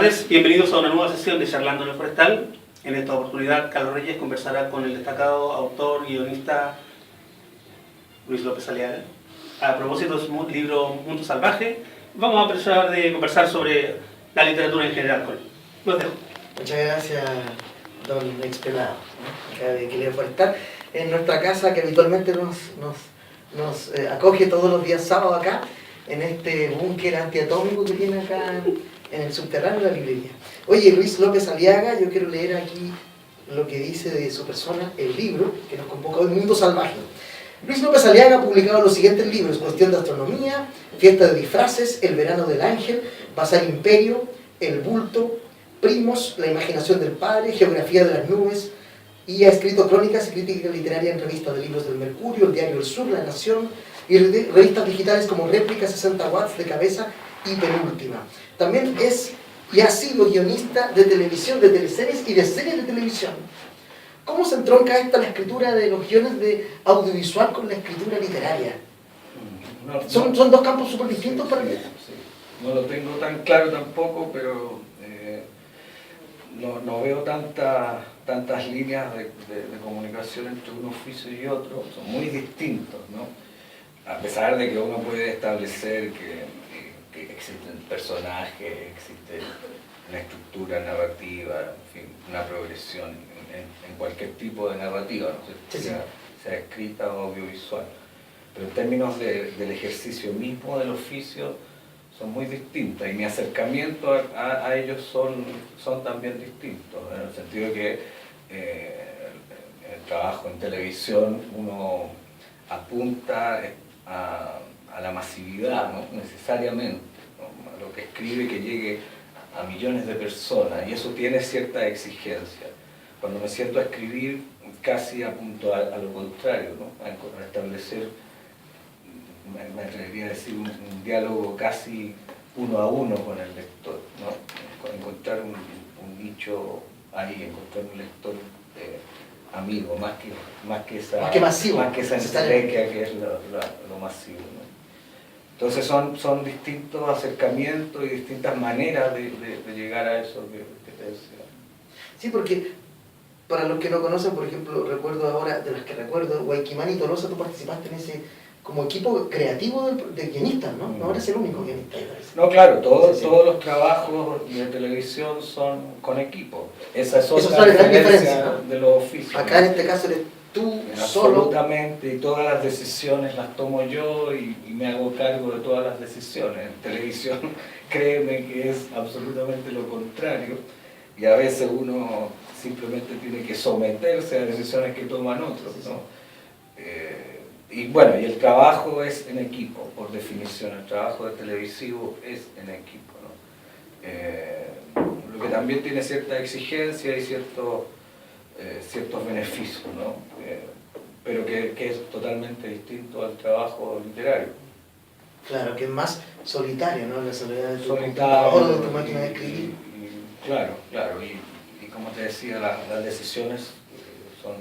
tardes, bienvenidos a una nueva sesión de Charlando en el Forestal. En esta oportunidad, Carlos Reyes conversará con el destacado autor, guionista Luis López Aliaga a propósito de su libro Mundo Salvaje. Vamos a empezar de conversar sobre la literatura en general con él. Los dejo. Muchas gracias, don expelado, ¿no? Acá de Equilibrio Forestal, en nuestra casa que habitualmente nos acoge todos los días sábados acá, en este búnker antiatómico que tiene acá en el subterráneo de la librería. Oye, Luis López Aliaga, yo quiero leer aquí lo que dice de su persona, el libro que nos convoca hoy, Mundo Salvaje. Luis López Aliaga ha publicado los siguientes libros: Cuestión de Astronomía, Fiesta de Disfraces, El Verano del Ángel, Bazar Imperio, El Bulto, Primos, La Imaginación del Padre, Geografía de las Nubes, y ha escrito crónicas y crítica literaria en revistas de libros del Mercurio, el Diario El Sur, La Nación, y revistas digitales como Réplica, 60 Watts, De Cabeza y Penúltima. También es y ha sido guionista de televisión, de teleseries y de series de televisión. ¿Cómo se entronca esta la escritura de los guiones de audiovisual con la escritura literaria? ¿Son dos campos súper distintos para mí? Sí. No lo tengo tan claro tampoco, pero no veo tantas líneas de comunicación entre un oficio y otro. Son muy distintos, ¿no? A pesar de que uno puede establecer que existen personajes, existe una estructura narrativa, en fin, una progresión en cualquier tipo de narrativa, ¿no? sea escrita o audiovisual. Pero en términos del ejercicio mismo del oficio son muy distintas, y mi acercamiento a ellos son también distintos, en el sentido de que en el trabajo en televisión uno apunta a la masividad, ¿no? Necesariamente, ¿no? A lo que escribe, que llegue a millones de personas, y eso tiene cierta exigencia. Cuando me siento a escribir, casi apunto a lo contrario, ¿no? A establecer, me atrevería a decir, un diálogo casi uno a uno con el lector, ¿no? Encontrar un nicho ahí, encontrar un lector amigo, más que esa entelequia que es lo masivo, ¿no? Entonces son distintos acercamientos y distintas maneras de llegar a eso que te decía. Sí, porque para los que no conocen, por ejemplo, recuerdo ahora, de las que recuerdo, Guayquimán y Tolosa, tú participaste en ese como equipo creativo de guionistas, ¿no? No eres el único guionista. No, claro, todos los trabajos de televisión son con equipo. Esa es otra diferencia, ¿no? De los oficios. Acá en este caso eres tú solo. Absolutamente, y todas las decisiones las tomo yo y me hago cargo de todas las decisiones. En televisión, créeme que es absolutamente lo contrario, y a veces uno simplemente tiene que someterse a decisiones que toman otros, ¿no? Y bueno, y el trabajo es en equipo, por definición. El trabajo de televisivo es en equipo, ¿no? Lo que también tiene cierta exigencia y ciertos beneficios, ¿no? Pero que es totalmente distinto al trabajo literario. Claro, que es más solitario, ¿no? La soledad de tu computador, de tu máquina de escribir. Claro, y como te decía, las decisiones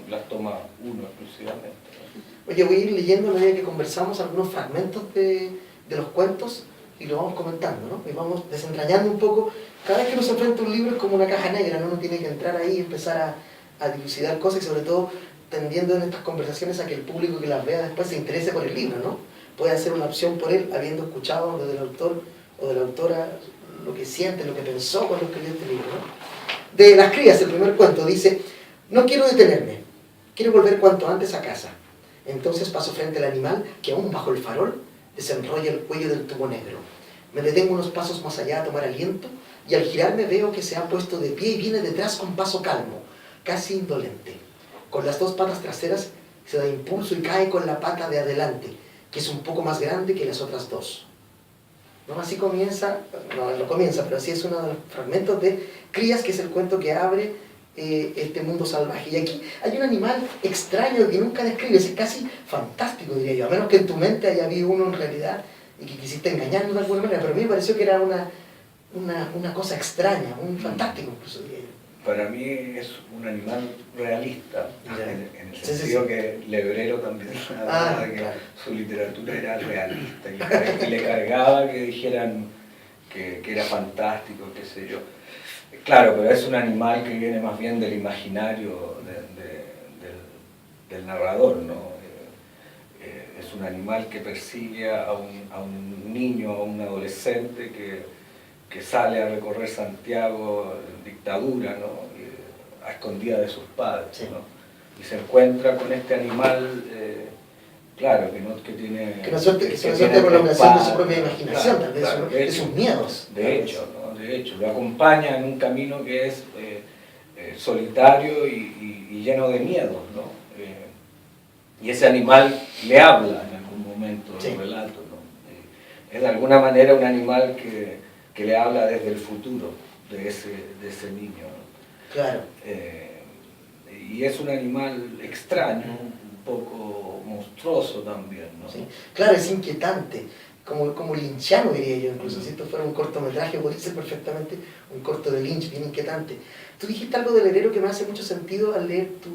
las toma uno exclusivamente, ¿no? Oye, voy a ir leyendo a medida que conversamos algunos fragmentos de los cuentos y lo vamos comentando, ¿no? Y vamos desentrañando un poco. Cada vez que uno se enfrenta a un libro es como una caja negra, ¿no? Uno tiene que entrar ahí y empezar a dilucidar cosas, y sobre todo tendiendo en estas conversaciones a que el público que las vea después se interese por el libro, ¿no? Puede hacer una opción por él, habiendo escuchado desde el autor o de la autora lo que siente, lo que pensó cuando escribió este libro, ¿no? De Las Crías, el primer cuento, dice: no quiero detenerme, quiero volver cuanto antes a casa. Entonces paso frente al animal que aún bajo el farol desenrolla el cuello del tubo negro. Me detengo unos pasos más allá a tomar aliento, y al girarme veo que se ha puesto de pie y viene detrás con paso calmo, casi indolente. Con las dos patas traseras se da impulso y cae con la pata de adelante, que es un poco más grande que las otras dos. ¿No? Así comienza, no comienza, pero así es uno de los fragmentos de Crías, que es el cuento que abre este mundo salvaje. Y aquí hay un animal extraño que nunca describes, es casi fantástico, diría yo, a menos que en tu mente haya habido uno en realidad y que quisiste engañarnos de alguna manera, pero a mí me pareció que era una cosa extraña, un fantástico incluso, diría yo. Para mí es un animal realista, en el sentido que Lebrero también hablaba de que su literatura era realista, y le cargaba que dijeran que era fantástico, qué sé yo. Claro, pero es un animal que viene más bien del imaginario del narrador, ¿no? Es un animal que persigue a un niño, a un adolescente que sale a recorrer Santiago en dictadura, ¿no? A escondida de sus padres, Sí. ¿no? Y se encuentra con este animal, claro, que tiene... Que no es una suerte tiene de prolongación de su tres propia patas, imaginación, claro, tal vez, claro, de sus miedos. de hecho, ¿no? De hecho, lo acompaña en un camino que es solitario y lleno de miedos, ¿no? Y ese animal le habla en algún momento del Sí. relato, ¿no? Es de alguna manera un animal que le habla desde el futuro de ese niño, ¿no? Claro. Y es un animal extraño, un poco monstruoso también, ¿no? Sí. Claro, es inquietante, como lynchiano diría yo, incluso si esto fuera un cortometraje podría ser perfectamente un corto de Lynch, bien inquietante. Tú dijiste algo del Herero que me hace mucho sentido al leer tu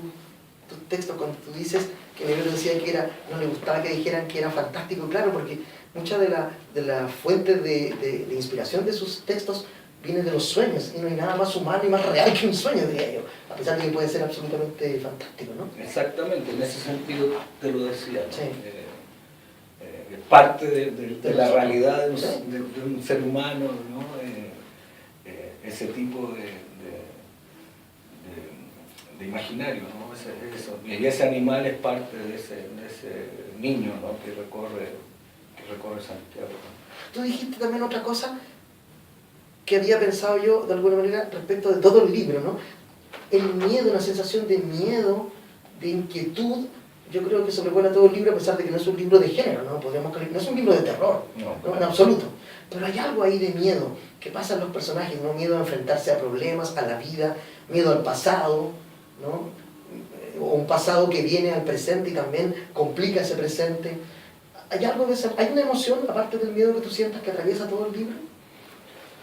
texto, cuando tú dices que el Herero decía que no le gustaba que dijeran que era fantástico, claro, porque muchas de la fuentes de inspiración de sus textos viene de los sueños, y no hay nada más humano y más real que un sueño, diría yo, a pesar de que puede ser absolutamente fantástico, ¿no? Exactamente, en ese sentido te lo decía, ¿no? Sí. Parte de la realidad de un ser humano, ¿no? Ese tipo de imaginario, ¿no? Y ese animal es parte de ese niño, ¿no? que recorre Santiago. Tú dijiste también otra cosa que había pensado yo de alguna manera respecto de todo el libro, ¿no? El miedo, una sensación de miedo, de inquietud, yo creo que sobrevuela todo el libro, a pesar de que no es un libro de género, ¿no? No es un libro de terror, no, en absoluto. Pero hay algo ahí de miedo que pasa en los personajes, ¿no? Miedo a enfrentarse a problemas, a la vida, miedo al pasado, ¿no? O un pasado que viene al presente y también complica ese presente. ¿Hay algo de eso? ¿Hay una emoción, aparte del miedo que tú sientas, que atraviesa todo el libro?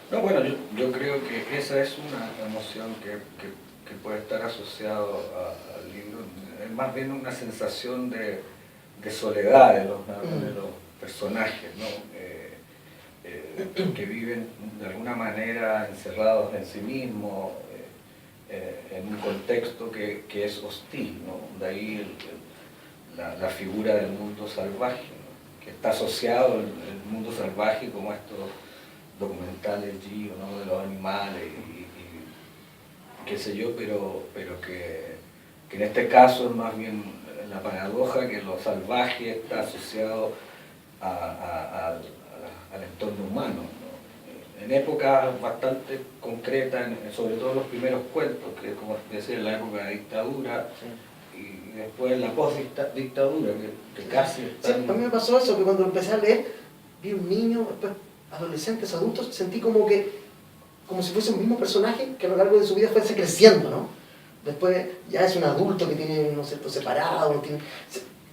No, bueno, yo creo que esa es una emoción que puede estar asociado al libro. Es más bien una sensación de soledad de los personajes, ¿no? Que viven de alguna manera encerrados en sí mismos, en un contexto que es hostil, ¿no? De ahí la figura del mundo salvaje, ¿no? Que está asociado el mundo salvaje como estos documentales Gio, ¿no? De los animales y qué sé yo, pero que en este caso es más bien la paradoja que lo salvaje está asociado al entorno humano, ¿no? En épocas bastante concretas, sobre todo los primeros cuentos, que como decía en la época de dictadura, y después la post-dictadura, que casi están... Sí, a mí me pasó eso, que cuando empecé a leer, vi un niño, después adolescentes, adultos, sentí como si fuese un mismo personaje que a lo largo de su vida fuese creciendo, ¿no? Después ya es un adulto que tiene, no sé, separado,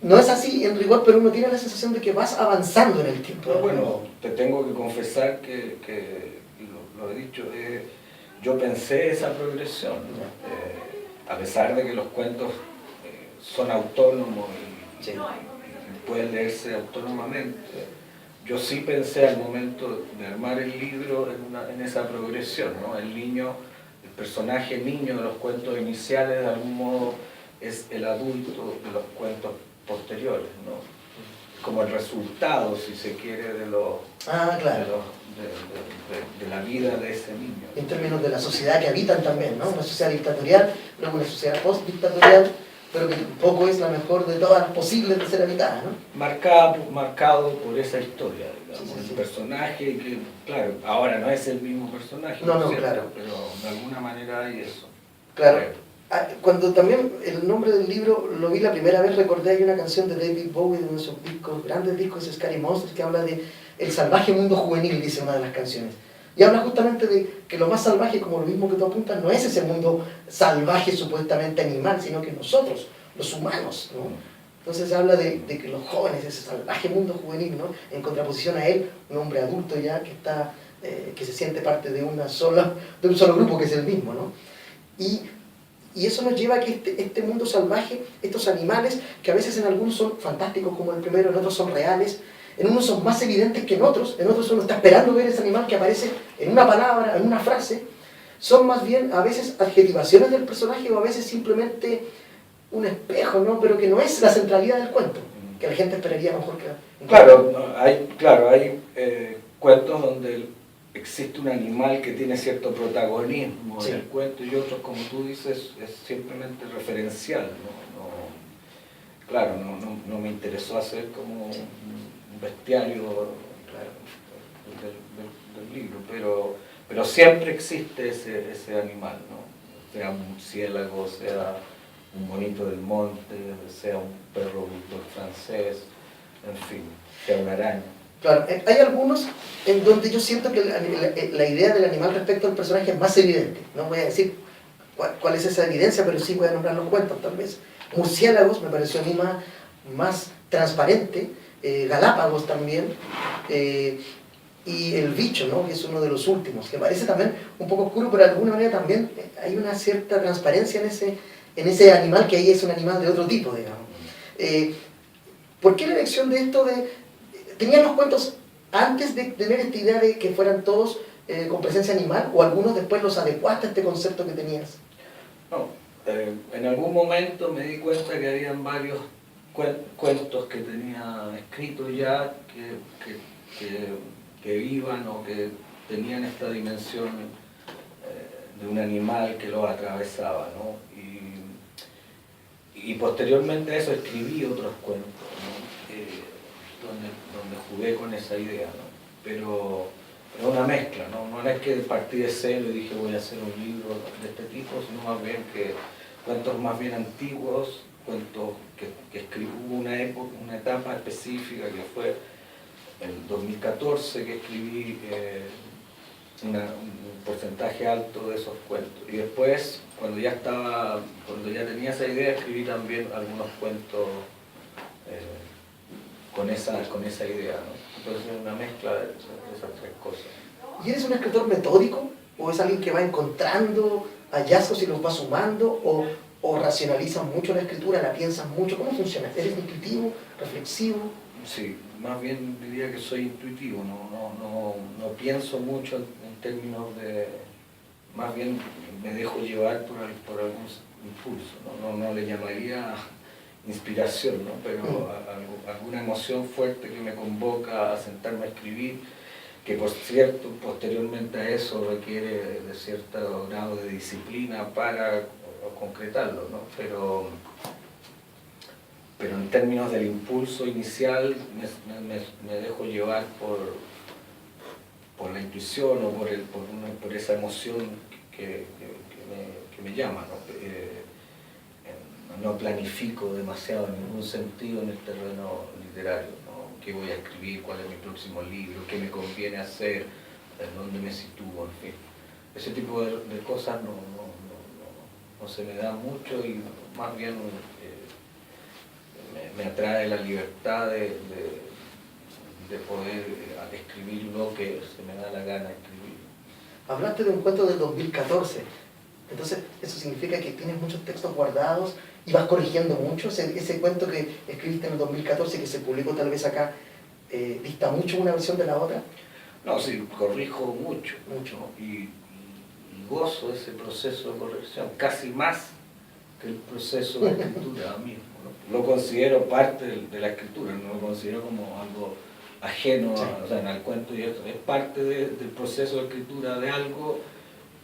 no es así en rigor, pero uno tiene la sensación de que vas avanzando en el tiempo. Pero bueno, te tengo que confesar que lo he dicho, yo pensé esa progresión, ¿no? A pesar de que los cuentos son autónomos y pueden leerse autónomamente, yo sí pensé al momento de armar el libro en esa progresión, ¿no? El personaje niño de los cuentos iniciales de algún modo es el adulto de los cuentos posteriores, ¿no? Como el resultado, si se quiere, de la vida de ese niño. En términos de la sociedad que habitan también, ¿no? Una sociedad dictatorial, luego una sociedad post-dictatorial, pero que tampoco es la mejor de todas las posibles de ser habitada, ¿no? Marcado por esa historia, digamos, Sí. el personaje que, claro, ahora no es el mismo personaje, No, ¿cierto? claro. Pero de alguna manera hay eso. Claro. Cuando también el nombre del libro lo vi la primera vez, recordé, hay una canción de David Bowie, de uno de sus grandes discos, es Scary Monsters, que habla de el salvaje mundo juvenil, dice una de las canciones. Y habla justamente de que lo más salvaje, como lo mismo que tú apuntas, no es ese mundo salvaje supuestamente animal, sino que nosotros, los humanos, ¿no? Entonces habla de que los jóvenes, ese salvaje mundo juvenil, ¿no? En contraposición a él, un hombre adulto ya que se siente parte de un solo grupo que es el mismo, ¿no? Y eso nos lleva a que este mundo salvaje, estos animales, que a veces en algunos son fantásticos como el primero, en otros son reales, En unos son más evidentes que en otros uno está esperando ver ese animal que aparece en una palabra, en una frase. Son más bien a veces adjetivaciones del personaje o a veces simplemente un espejo, ¿no? Pero que no es la centralidad del cuento, que la gente esperaría mejor que... Claro, hay cuentos donde existe un animal que tiene cierto protagonismo en el cuento y otros, como tú dices, es simplemente referencial, claro, no me interesó hacer como un bestiario del libro, pero siempre existe ese animal, ¿no? Sea un murciélago, sea un monito del monte, sea un perro bulldog francés, en fin, sea una araña. Claro, hay algunos en donde yo siento que la idea del animal respecto al personaje es más evidente. No voy a decir cuál es esa evidencia, pero sí voy a nombrar los cuentos tal vez. Murciélagos me pareció a mí más transparente, Galápagos también, y El bicho, ¿no? Que es uno de los últimos, que parece también un poco oscuro, pero de alguna manera también hay una cierta transparencia en ese animal, que ahí es un animal de otro tipo, digamos. ¿Por qué la elección de esto de... ¿Tenían los cuentos antes de tener esta idea de que fueran todos con presencia animal o algunos después los adecuaste a este concepto que tenías? No, en algún momento me di cuenta que habían varios cuentos que tenía escritos ya que iban o que tenían esta dimensión de un animal que los atravesaba, ¿no? Y posteriormente a eso escribí otros cuentos, ¿no? Donde jugué con esa idea, ¿no? Pero una mezcla, no es que partí de cero y dije voy a hacer un libro de este tipo, sino más bien que cuentos más bien antiguos, cuentos que escribí, hubo una etapa específica que fue el 2014 que escribí un porcentaje alto de esos cuentos. Y después, cuando ya tenía esa idea, escribí también algunos cuentos con esa idea, ¿no? Entonces es una mezcla de esas tres cosas. ¿Y eres un escritor metódico? ¿O es alguien que va encontrando hallazgos y los va sumando? ¿O racionalizas mucho la escritura, la piensas mucho? ¿Cómo funciona? ¿Eres intuitivo, reflexivo? Sí, más bien diría que soy intuitivo, no pienso mucho en términos de... Más bien me dejo llevar por algún impulso, no le llamaría inspiración, ¿no? Pero alguna emoción fuerte que me convoca a sentarme a escribir, que por cierto, posteriormente a eso requiere de cierto grado de disciplina para concretarlo, ¿no? Pero en términos del impulso inicial me dejo llevar por la intuición o por esa emoción que me llama, ¿no? No planifico demasiado en ningún sentido en el terreno literario, ¿no? ¿Qué voy a escribir? ¿Cuál es mi próximo libro? ¿Qué me conviene hacer? ¿En dónde me sitúo? En fin, ese tipo de cosas no se me da mucho y más bien me atrae la libertad de poder escribir lo que se me da la gana de escribir. Hablaste de un cuento del 2014, entonces eso significa que tienes muchos textos guardados y vas corrigiendo mucho. Ese cuento que escribiste en el 2014 que se publicó tal vez acá, ¿dista mucho una versión de la otra? No, sí, corrijo mucho, y gozo ese proceso de corrección, casi más que el proceso de escritura mismo, ¿no? Lo considero parte de la escritura, no lo considero como algo ajeno, sí. O sea, en el cuento y esto, es parte del proceso de escritura de algo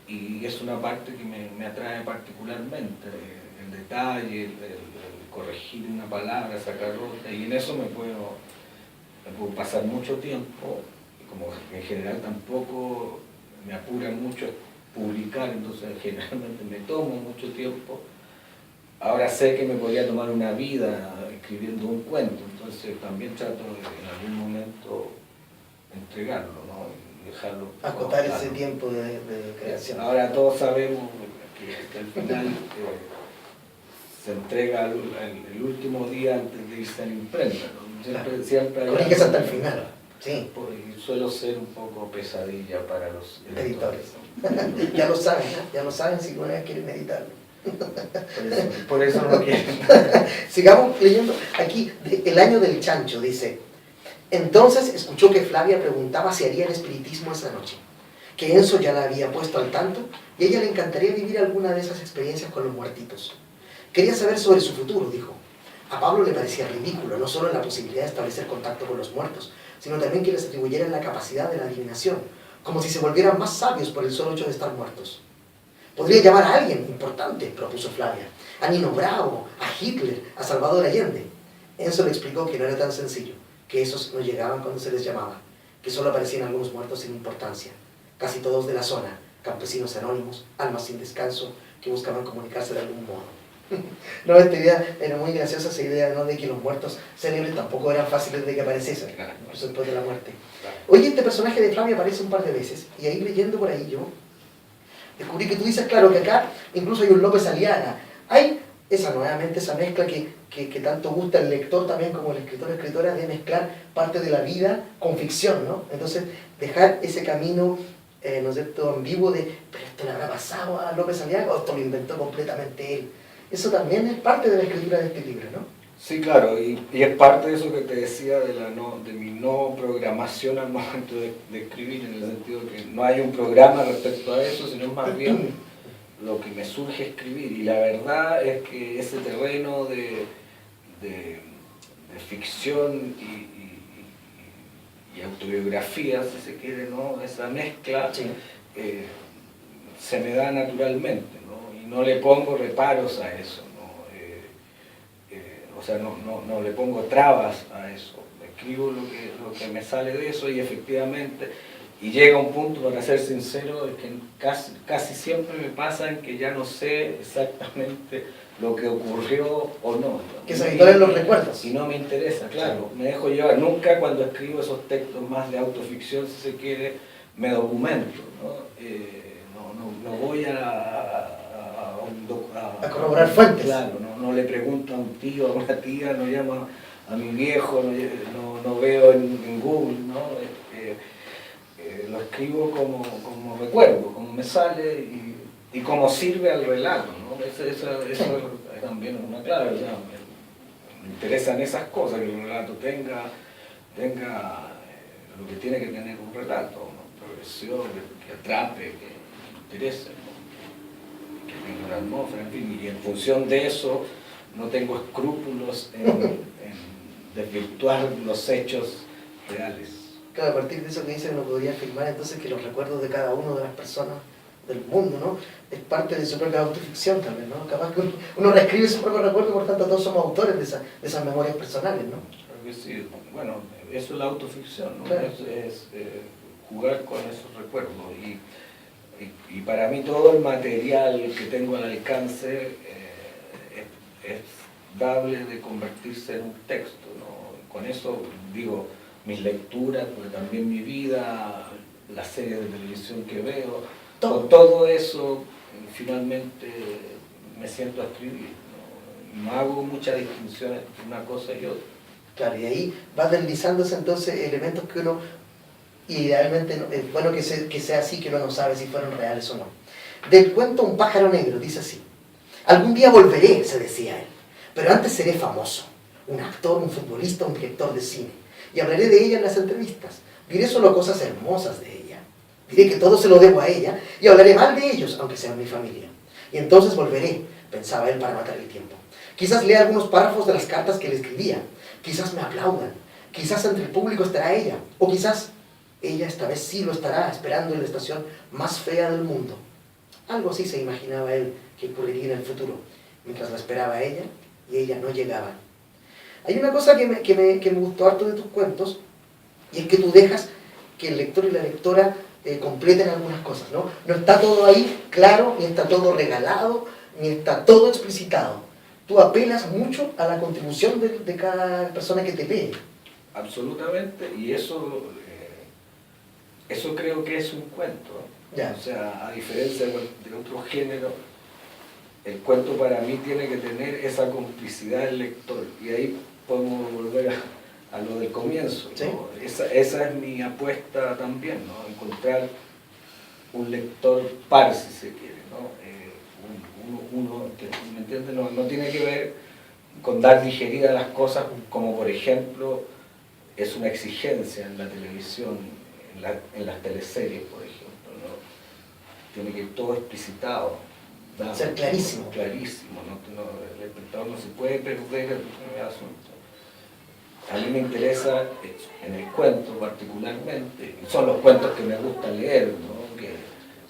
y es una parte que me atrae particularmente, el detalle, el corregir una palabra, sacar otra, y en eso me puedo pasar mucho tiempo, como en general tampoco me apura mucho publicar, entonces generalmente me tomo mucho tiempo. Ahora sé que me podría tomar una vida escribiendo un cuento, entonces también trato de en algún momento entregarlo, ¿no? Y dejarlo. Acotar ese tiempo de creación. Ahora todos sabemos que al final se entrega el último día antes de irse a la imprenta, ¿no? Siempre corriges hasta el final. Sí. Y suelo ser un poco pesadilla para los editores. Ya lo saben si alguna vez quieren editarlo. Por eso no quieren. Sigamos leyendo aquí, El año del chancho, dice: Entonces escuchó que Flavia preguntaba si haría el espiritismo esa noche, que Enzo ya la había puesto al tanto y a ella le encantaría vivir alguna de esas experiencias con los muertitos. Quería saber sobre su futuro, dijo. A Pablo le parecía ridículo no solo la posibilidad de establecer contacto con los muertos, sino también que les atribuyeran la capacidad de la adivinación, como si se volvieran más sabios por el solo hecho de estar muertos. Podría llamar a alguien importante, propuso Flavia, a Nino Bravo, a Hitler, a Salvador Allende. Enzo le explicó que no era tan sencillo, que esos no llegaban cuando se les llamaba, que solo aparecían algunos muertos sin importancia, casi todos de la zona, campesinos anónimos, almas sin descanso, que buscaban comunicarse de algún modo. No, esta idea era muy graciosa, esa idea, ¿no?, de que los muertos célebres tampoco eran fáciles de que apareciesen, incluso después de la muerte. Oye, este personaje de Flavia aparece un par de veces, y ahí leyendo por ahí yo descubrí que tú dices, claro, que acá incluso hay un López Aliaga. Hay nuevamente esa mezcla que tanto gusta el lector también como el escritor o escritora, de mezclar parte de la vida con ficción, ¿no? Entonces, dejar ese camino, ¿no es cierto?, ambiguo de, pero esto le habrá pasado a López Aliaga o esto lo inventó completamente él. Eso también es parte de la escritura de este libro, ¿no? Sí, claro, y es parte de eso que te decía de mi no programación al momento de escribir, en el sentido de que no hay un programa respecto a eso, sino más bien lo que me surge escribir. Y la verdad es que ese terreno de ficción y autobiografía, si se quiere, ¿no?, esa mezcla, Sí. Se me da naturalmente, ¿no? Y no le pongo reparos a eso, ¿no? O sea, no le pongo trabas a eso. Escribo lo que me sale de eso y efectivamente, y llega un punto, para ser sincero, es que casi siempre me pasa en que ya no sé exactamente lo que ocurrió o no. Que se habitual en los recuerdos. Y no me interesa, claro, me dejo llevar. Nunca cuando escribo esos textos más de autoficción, si se quiere, me documento, ¿no? No voy a corroborar fuentes. Claro, no le pregunto a un tío, a una tía, no llamo a mi viejo, no veo en Google, ¿no? Lo escribo como recuerdo, como me sale y como sirve al relato, ¿no? Eso también es una clave, o sea, me interesan esas cosas, que el relato tenga lo que tiene que tener un relato, ¿no? Progresión, que atrape, que interese, ¿no? Que tenga una atmósfera, en fin, y en función de eso no tengo escrúpulos en desvirtuar los hechos reales. Claro, a partir de eso que dice uno podría afirmar entonces que los recuerdos de cada uno de las personas del mundo, ¿no?, es parte de su propia autoficción también, ¿no? Capaz que uno reescribe su propio recuerdo, por tanto todos somos autores de esas memorias personales, ¿no? Creo que sí. Bueno, eso es la autoficción, ¿no? Claro. Es jugar con esos recuerdos. Y para mí todo el material que tengo al alcance es dable de convertirse en un texto, ¿no? Con eso digo mis lecturas, pero también mi vida, las series de televisión que veo, con todo eso finalmente me siento a escribir, ¿no? No hago muchas distinciones entre una cosa y otra. Claro, y ahí va deslizándose entonces elementos que uno, idealmente, es bueno que sea así, que uno no sabe si fueron reales o no. Del cuento Un pájaro negro, dice así: algún día volveré, se decía él, pero antes seré famoso, un actor, un futbolista, un director de cine, y hablaré de ella en las entrevistas, diré solo cosas hermosas de ella, diré que todo se lo debo a ella, y hablaré mal de ellos, aunque sean mi familia. Y entonces volveré, pensaba él para matar el tiempo. Quizás lea algunos párrafos de las cartas que le escribía, quizás me aplaudan, quizás entre el público estará ella, o quizás ella esta vez sí lo estará esperando en la estación más fea del mundo. Algo así se imaginaba él que ocurriría en el futuro, mientras la esperaba a ella y ella no llegaba. Hay una cosa que me gustó harto de tus cuentos, y es que tú dejas que el lector y la lectora completen algunas cosas, ¿no? No está todo ahí claro, ni está todo regalado, ni está todo explicitado. Tú apelas mucho a la contribución de cada persona que te lee. Absolutamente, y eso creo que es un cuento. Ya. O sea, a diferencia de otro género, el cuento para mí tiene que tener esa complicidad del lector, y ahí podemos volver a lo del comienzo, ¿no? ¿Sí? Esa es mi apuesta también, ¿no? Encontrar un lector par, si se quiere, ¿no? Uno que, ¿me entiendes? No tiene que ver con dar digeridas las cosas, como por ejemplo es una exigencia en la televisión, en las teleseries, por ejemplo, ¿no? Tiene que ir todo explicitado. Ser clarísimo. Clarísimo, el espectador no se puede perder el asunto. A mí me interesa, en el cuento particularmente, y son los cuentos que me gusta leer, ¿no?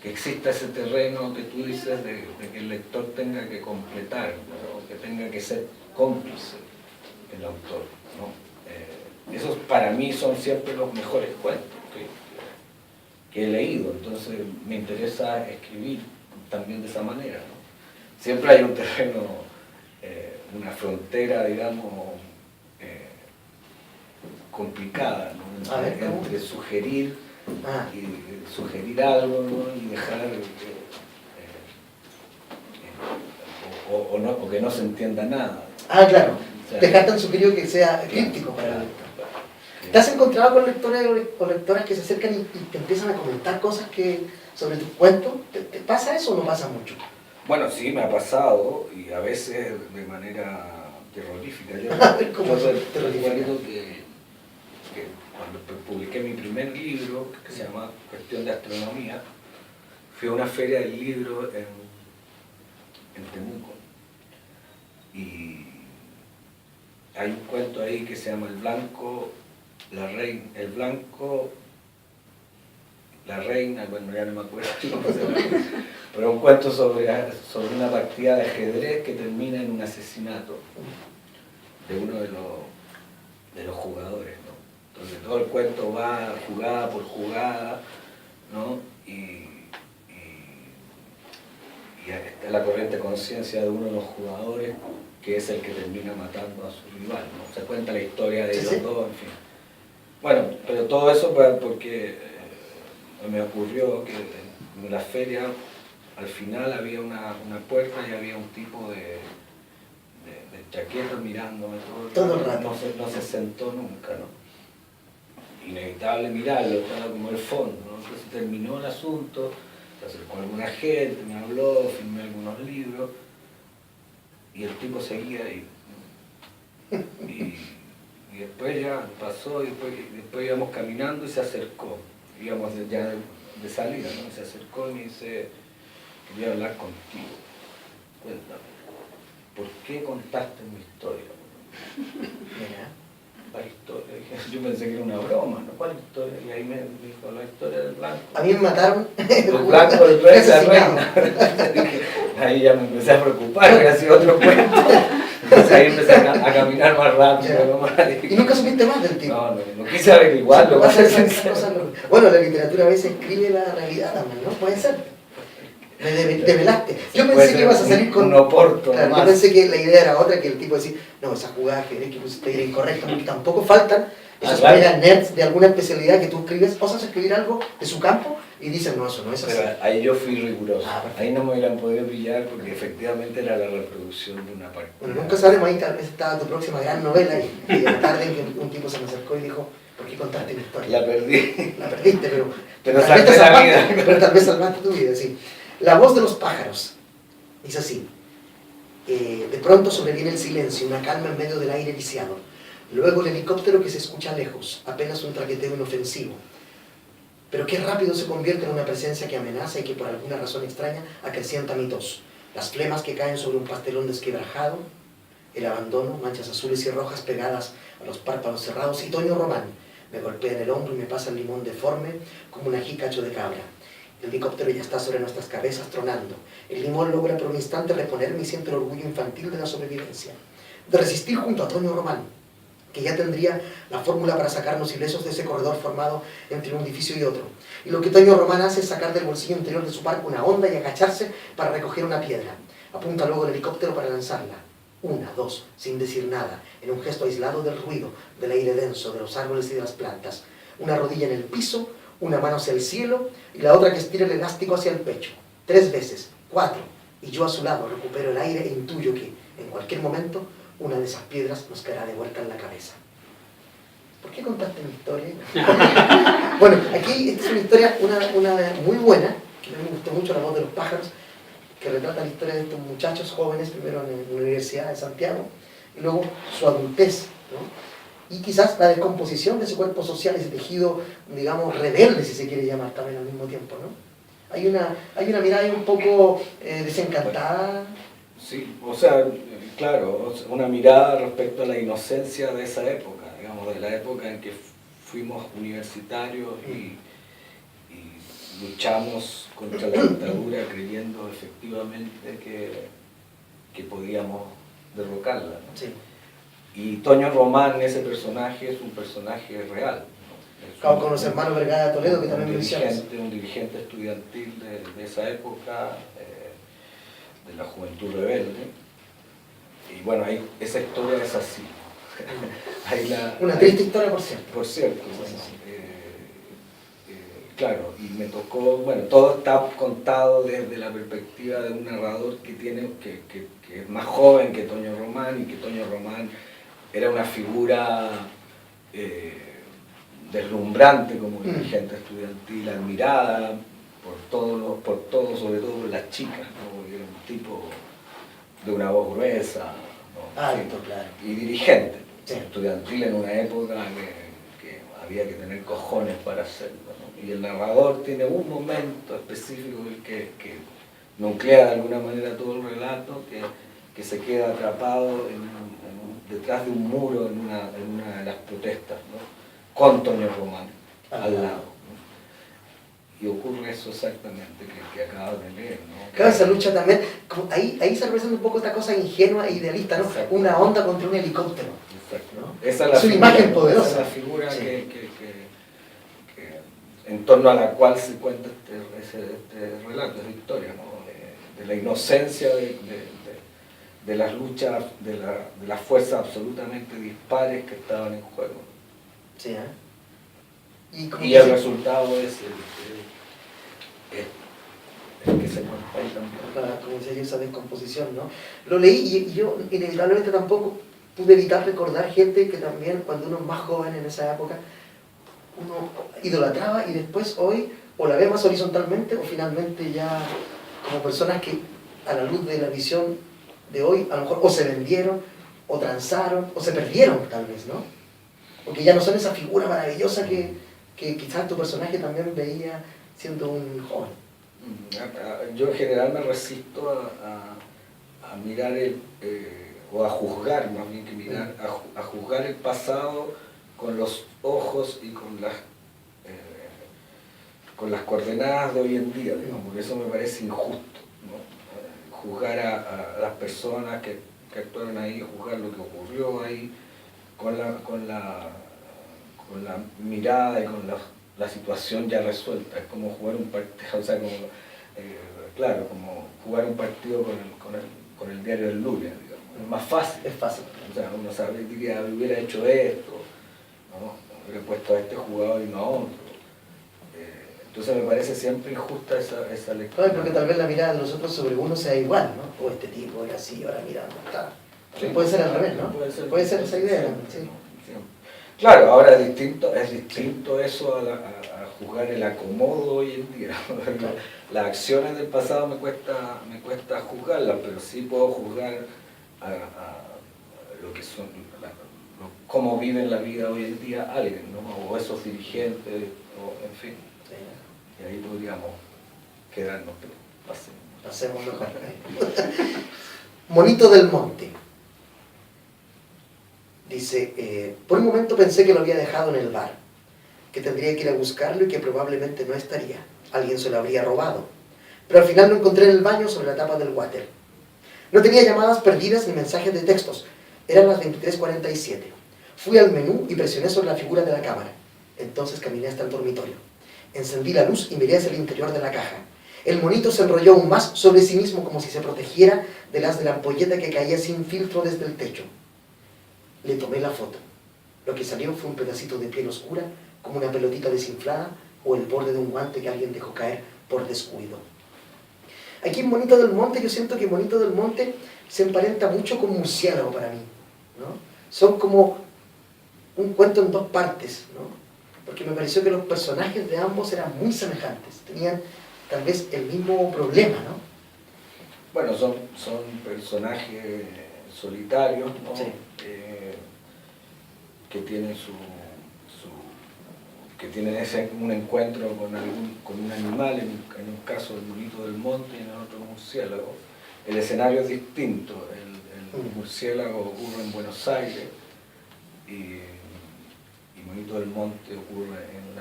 Que exista ese terreno que tú dices de que el lector tenga que completar, ¿no? Que tenga que ser cómplice el autor, ¿no? Esos para mí son siempre los mejores cuentos que he leído, entonces me interesa escribir también de esa manera, ¿no? Siempre hay un terreno, una frontera, digamos, complicada, ¿no? Entre sugerir y sugerir algo, ¿no? Y dejar o que no se entienda nada. Claro. O sea, Dejar tan sugerido que sea críptico para el lector. ¿Te has encontrado con lectores o lectoras que se acercan y te empiezan a comentar cosas sobre tus cuentos? ¿Te pasa eso o no pasa mucho? Bueno, sí, me ha pasado, y a veces de manera terrorífica. Yo recuerdo que cuando publiqué mi primer libro, que se llama Cuestión de Astronomía, fui a una feria del libro en Temuco. Y hay un cuento ahí que se llama El Blanco, la Reina, bueno, ya no me acuerdo, pero un cuento sobre una partida de ajedrez que termina en un asesinato de uno de los jugadores, ¿no? Entonces todo el cuento va jugada por jugada, ¿no? Y está la corriente conciencia de uno de los jugadores que es el que termina matando a su rival, ¿no? Se cuenta la historia de ellos dos, en fin. Bueno, pero todo eso porque me ocurrió que en la feria al final había una puerta y había un tipo de chaqueta mirándome todo el rato. No se sentó nunca, ¿no? Inevitable mirarlo, estaba como el fondo, ¿no? Entonces terminó el asunto, se acercó a alguna gente, me habló, firmé algunos libros y el tipo seguía ahí, ¿no? Y después ya pasó, y después íbamos caminando y se acercó, íbamos ya de salida, ¿no? Se acercó y me dice, quería hablar contigo, cuéntame, ¿por qué contaste mi historia? Mira. ¿Cuál historia? Yo pensé que era una broma, ¿no? ¿Cuál historia? Y ahí me dijo, la historia del blanco. A mí me mataron. El blanco, el rey, la reina. Ahí ya me empecé a preocupar, que hacía otro cuento. Entonces ahí empecé a caminar más rápido. ¿Y nunca supiste más del tipo? No quise averiguarlo. Bueno, la literatura a veces escribe la realidad también, ¿no? Puede ser. Me develaste. Yo pensé que ibas a salir con un oporto. Claro, yo pensé que la idea era otra, que el tipo decía, no, esa jugada que pusiste era incorrecta, porque tampoco faltan esos colegas nerds de alguna especialidad que tú escribes, osas escribir algo de su campo y dicen, no, eso no es así. Pero ahí yo fui riguroso. Ahí no me hubieran podido pillar porque efectivamente era la reproducción de una parte. Bueno, nunca sabremos, ahí tal vez estaba tu próxima gran novela y de la tarde en que un tipo se me acercó y dijo, ¿por qué contaste mi historia? La perdí. La perdiste, pero salvé la vida. Pero tal vez salvaste tu vida, sí. La voz de los pájaros, dice así, de pronto sobreviene el silencio, una calma en medio del aire viciado. Luego el helicóptero que se escucha lejos, apenas un traqueteo inofensivo. Pero qué rápido se convierte en una presencia que amenaza y que por alguna razón extraña acrecienta mi tos. Las flemas que caen sobre un pastelón desquebrajado, el abandono, manchas azules y rojas pegadas a los párpados cerrados, y Toño Román me golpea en el hombro y me pasa el limón deforme como un ají cacho de cabra. El helicóptero ya está sobre nuestras cabezas tronando. El limón logra por un instante reponerme y siento el orgullo infantil de la sobrevivencia. De resistir junto a Toño Román, que ya tendría la fórmula para sacarnos ilesos de ese corredor formado entre un edificio y otro. Y lo que Toño Román hace es sacar del bolsillo interior de su barco una honda y agacharse para recoger una piedra. Apunta luego el helicóptero para lanzarla. Una, dos, sin decir nada, en un gesto aislado del ruido, del aire denso, de los árboles y de las plantas. Una rodilla en el piso, una mano hacia el cielo y la otra que estira el elástico hacia el pecho. 3 veces, 4, y yo a su lado recupero el aire e intuyo que, en cualquier momento, una de esas piedras nos caerá de vuelta en la cabeza. ¿Por qué contaste mi historia? Bueno, aquí esta es una historia, una muy buena, que a mí me gustó mucho, La voz de los pájaros, que retrata la historia de estos muchachos jóvenes, primero en la Universidad de Santiago, y luego su adultez, ¿no? y quizás la descomposición de ese cuerpo social, ese tejido, digamos, rebelde, si se quiere llamar también al mismo tiempo, ¿no? Hay una mirada ahí un poco desencantada. Sí, o sea, claro, una mirada respecto a la inocencia de esa época, digamos, de la época en que fuimos universitarios y luchamos contra la dictadura creyendo efectivamente que podíamos derrocarla, ¿no? Sí. Y Toño Román, ese personaje, es un personaje real, ¿no? Con los hermanos Vergara de Toledo, que también mencionas. Un dirigente estudiantil de esa época, de la Juventud Rebelde. Y bueno, esa historia es así. Una triste historia, por cierto. Por cierto, bueno, claro, y me tocó, bueno, todo está contado desde la perspectiva de un narrador que es más joven que Toño Román, y que Toño Román era una figura deslumbrante como dirigente estudiantil, admirada por todos, sobre todo por las chicas, ¿no? Porque era un tipo de una voz gruesa, ¿no? Alto, claro. Y dirigente, sí. Estudiantil en una época que había que tener cojones para hacerlo, ¿no? Y el narrador tiene un momento específico que nuclea de alguna manera todo el relato, que se queda atrapado detrás de un muro en una de las protestas, ¿no? Con Toño Román al lado, ¿no? Y ocurre eso exactamente que acabas de leer, ¿no? Claro, esa lucha también, ahí se representa un poco esta cosa ingenua e idealista, ¿no? Exacto. Una onda contra un helicóptero. Exacto. ¿No? Esa es una imagen poderosa. Esa es la figura sí. que en torno a la cual se cuenta este relato, esta historia, ¿no? De la inocencia de las luchas, de las fuerzas absolutamente dispares que estaban en juego. Sí, ¿eh? Y el resultado es el que se cuenta ahí también. Como decía yo, esa descomposición, ¿no? Lo leí y yo inevitablemente tampoco pude evitar recordar gente que también, cuando uno es más joven en esa época, uno idolatraba y después hoy o la ve más horizontalmente o finalmente ya como personas que a la luz de la visión de hoy a lo mejor o se vendieron o transaron o se perdieron tal vez, ¿no? Porque ya no son esa figura maravillosa que quizás tu personaje también veía siendo un joven. Yo en general me resisto a mirar o a juzgar, más bien que mirar, a juzgar el pasado con los ojos y con las coordenadas de hoy en día, digamos, porque eso me parece injusto, ¿no? Juzgar a las personas que actuaron ahí, juzgar lo que ocurrió ahí, con la mirada y con la situación ya resuelta. Es como jugar un partido, o sea, claro, como jugar un partido con el diario del lunes, digamos. Es más fácil. Es fácil. O sea, uno sabe, diría, hubiera hecho esto, ¿no? Hubiera puesto a este jugador y no a otro. Entonces me parece siempre injusta esa lectura. Claro, porque tal vez la mirada de nosotros sobre uno sea igual, ¿no? O este tipo era así, ahora mirando, está. Sí. Puede ser al revés, ¿no? Puede ser esa idea, sí. Claro, ahora es distinto eso a juzgar el acomodo hoy en día. Claro. Las acciones del pasado me cuesta juzgarlas, pero sí puedo juzgar a lo que son, cómo viven la vida hoy en día alguien, ¿no? O esos dirigentes, o en fin. Sí. Y ahí podríamos quedarnos, pero pasemos mejor. Monito del Monte. Dice, por un momento pensé que lo había dejado en el bar, que tendría que ir a buscarlo y que probablemente no estaría. Alguien se lo habría robado. Pero al final lo encontré en el baño sobre la tapa del water. No tenía llamadas perdidas ni mensajes de textos. Eran las 23:47. Fui al menú y presioné sobre la figura de la cámara. Entonces caminé hasta el dormitorio. Encendí la luz y miré hacia el interior de la caja. El monito se enrolló aún más sobre sí mismo como si se protegiera del haz de la ampolleta que caía sin filtro desde el techo. Le tomé la foto. Lo que salió fue un pedacito de piel oscura, como una pelotita desinflada o el borde de un guante que alguien dejó caer por descuido. Aquí en Monito del Monte, yo siento que Monito del Monte se emparenta mucho con Murciélago para mí, ¿no? Son como un cuento en dos partes, ¿no? Porque me pareció que los personajes de ambos eran muy semejantes, tenían tal vez el mismo problema, ¿no? Bueno, son personajes solitarios, ¿no? Sí. que tienen un encuentro con un animal, en un caso el monito del monte y en el otro murciélago. El escenario es distinto, el murciélago ocurre en Buenos Aires y monito del monte ocurre en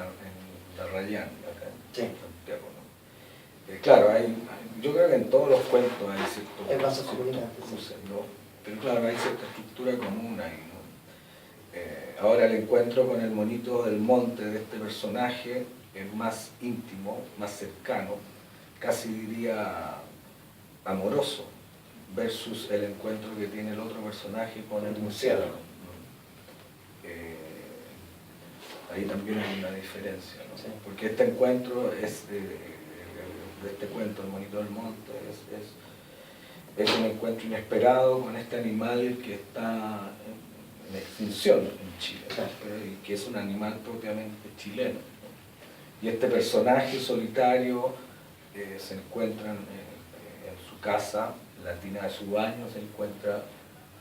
La Rayán, acá en Santiago, ¿no? Claro, yo creo que en todos los cuentos hay ciertos vasos comunicantes, cruces, ¿no? Pero claro, hay cierta estructura común ahí, ¿no? Ahora el encuentro con el monito del monte de este personaje es más íntimo, más cercano, casi diría amoroso, versus el encuentro que tiene el otro personaje con el murciélago, ¿no? Ahí también hay una diferencia, ¿no? Sí. Porque este encuentro de este cuento, el monito del monte, es un encuentro inesperado con este animal que está en extinción en Chile, claro, y que es un animal propiamente chileno, ¿no? Y este personaje solitario se encuentra en su casa, en la tina de su baño, se encuentra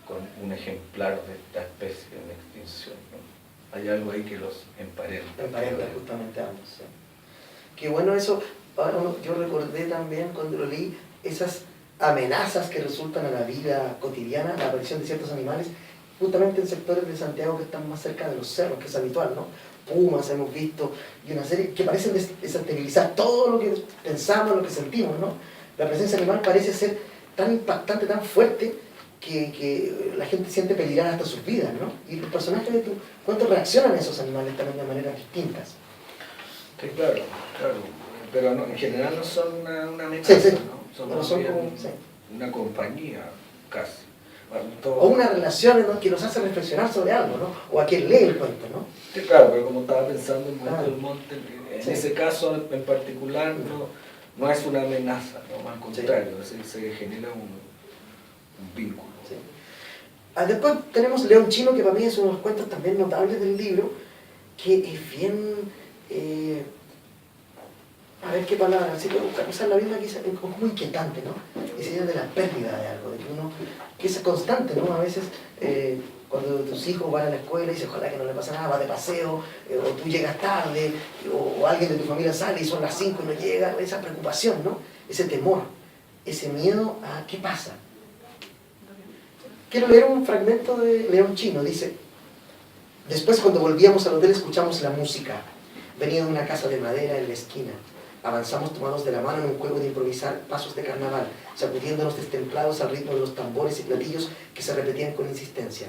con un ejemplar de esta especie en extinción, ¿no? Hay algo ahí que los emparenta. Emparenta justamente a ambos, sí. Qué bueno eso. Ahora, yo recordé también cuando lo leí esas amenazas que resultan a la vida cotidiana, la aparición de ciertos animales, justamente en sectores de Santiago que están más cerca de los cerros, que es habitual, ¿no? Pumas hemos visto, y una serie que parecen desestabilizar todo lo que pensamos, lo que sentimos, ¿no? La presencia animal parece ser tan impactante, tan fuerte, que la gente siente peligrar hasta sus vidas, ¿no? Y los personajes de tu cuento reaccionan a esos animales también de maneras distintas. Sí, claro. Pero no, en general no son una amenaza, sí. ¿no? Son como una compañía, casi. O una relación, ¿no?, que nos hace reflexionar sobre algo, ¿no? O a quien lee el cuento, ¿no? Sí, claro, pero como estaba pensando en Monito del Monte, en ese caso en particular no es una amenaza, ¿no? Al contrario, se genera un vínculo. Sí. Después tenemos León Chino, que para mí es uno de los cuentos también notables del libro, que es bien... a ver qué palabra, si puedo buscar, usar la misma que es muy inquietante, ¿no? Esa idea de la pérdida de algo, de que uno, que es constante, ¿no? A veces cuando tus hijos van a la escuela y dices, ojalá que no le pasa nada, va de paseo, o tú llegas tarde, o alguien de tu familia sale y son las 5 y no llega, esa preocupación, ¿no? Ese temor, ese miedo a qué pasa. Quiero leer un fragmento de León Chino, dice: después, cuando volvíamos al hotel, escuchamos la música. Venía de una casa de madera en la esquina. Avanzamos tomados de la mano en un juego de improvisar pasos de carnaval, sacudiéndonos destemplados al ritmo de los tambores y platillos que se repetían con insistencia.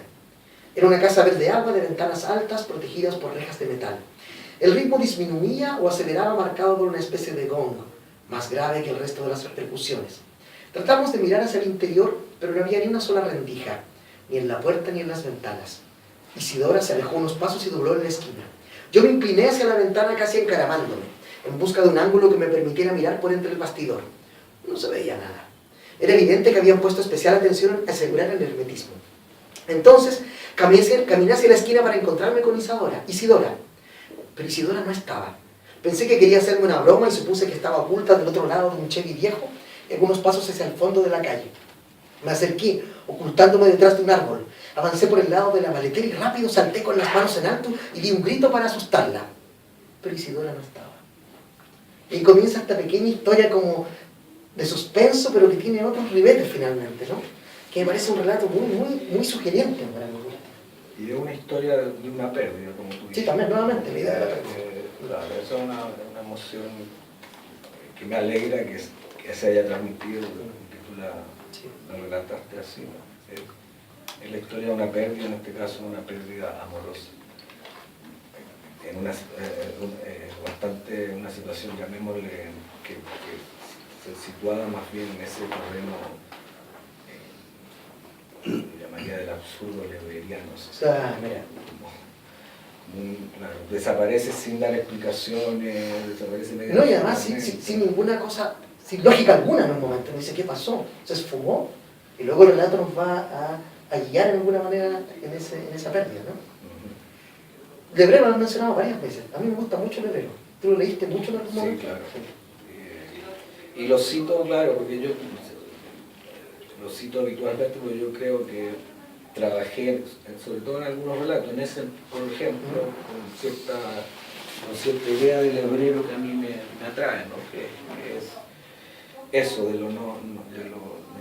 Era una casa verde agua de ventanas altas protegidas por rejas de metal. El ritmo disminuía o aceleraba marcado por una especie de gong, más grave que el resto de las percusiones. Tratamos de mirar hacia el interior, pero no había ni una sola rendija, ni en la puerta ni en las ventanas. Isidora se alejó unos pasos y dobló en la esquina. Yo me incliné hacia la ventana casi encaramándome, en busca de un ángulo que me permitiera mirar por entre el bastidor. No se veía nada. Era evidente que habían puesto especial atención en asegurar el hermetismo. Entonces, caminé hacia la esquina para encontrarme con Isidora. Pero Isidora no estaba. Pensé que quería hacerme una broma y supuse que estaba oculta del otro lado de un Chevy viejo, en unos pasos hacia el fondo de la calle. Me acerqué, ocultándome detrás de un árbol. Avancé por el lado de la maletera y rápido salté con las manos en alto y di un grito para asustarla. Pero Isidora no estaba. Y comienza esta pequeña historia como de suspenso, pero que tiene otros ribetes finalmente, ¿no? Que me parece un relato muy sugeriente para mí. Y de una historia de una pérdida, como tú dices. Sí, también, nuevamente, la idea de la pérdida. Claro, esa es una emoción que me alegra que se haya transmitido, que tú la relataste así, ¿no? Es la historia de una pérdida, en este caso una pérdida amorosa. En una una situación, llamémosle, que se situada más bien en ese terreno, llamaría del absurdo leberiano. Claro, desaparece sin dar explicaciones, desaparece medio. No, y además sin ninguna cosa, sin lógica alguna en un momento. Me dice, ¿qué pasó? Se esfumó. Y luego el relato nos va a guiar de alguna manera en esa pérdida, ¿no? Lebrero lo han mencionado varias veces. A mí me gusta mucho Lebrero. ¿Tú lo leíste mucho en algún momento? Sí, claro. Y lo cito, claro, porque yo lo cito habitualmente porque yo creo que trabajé, sobre todo en algunos relatos, en ese, por ejemplo, con cierta idea del hebrero que a mí me atrae, ¿no? Que es eso, de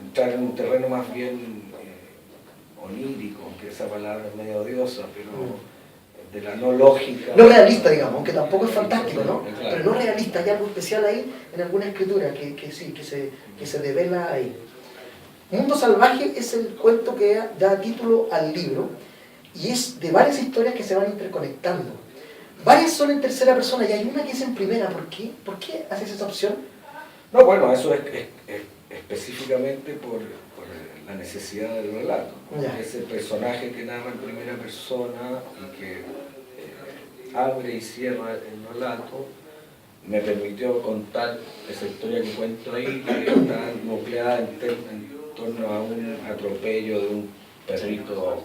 entrar en un terreno más bien onírico, aunque esa palabra es medio odiosa, pero de la no lógica. No realista, digamos, aunque tampoco es fantástico, ¿no? Claro. Pero no realista, hay algo especial ahí en alguna escritura que sí, que se devela ahí. Mundo Salvaje es el cuento que da título al libro y es de varias historias que se van interconectando. Varias son en tercera persona y hay una que es en primera. ¿Por qué? ¿Por qué haces esa opción? No, bueno, eso es específicamente por la necesidad del relato. Ya. Ese personaje que narra en primera persona y que abre y cierra el relato me permitió contar esa historia que cuento ahí, que está nucleada en torno a un atropello de un perrito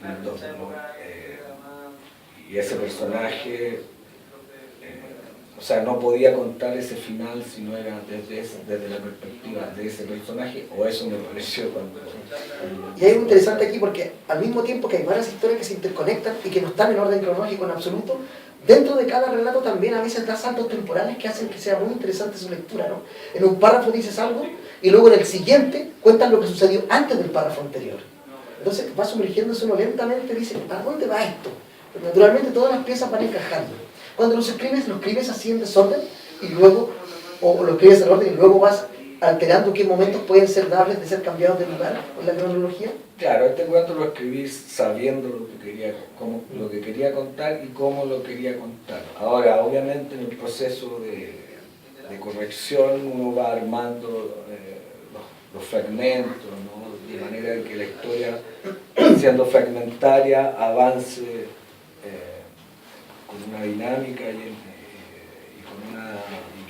bulldog, ¿no? Y ese personaje, o sea, no podía contar ese final si no era desde la perspectiva de ese personaje, o eso me pareció cuando... Y hay algo interesante aquí porque al mismo tiempo que hay varias historias que se interconectan y que no están en orden cronológico en absoluto, dentro de cada relato también a veces da saltos temporales que hacen que sea muy interesante su lectura, ¿no? En un párrafo dices algo y luego en el siguiente cuentan lo que sucedió antes del párrafo anterior. Entonces va sumergiéndose uno lentamente y dice, ¿para dónde va esto? Pero naturalmente todas las piezas van encajando. Cuando lo escribes así en desorden y luego, o lo escribes en orden y luego vas alterando qué momentos pueden ser dables de ser cambiados de lugar en la cronología. Claro, este cuento lo escribí sabiendo lo que quería contar y cómo lo quería contar. Ahora, obviamente en el proceso de corrección uno va armando los fragmentos, ¿no? De manera que la historia, siendo fragmentaria, avance con una dinámica y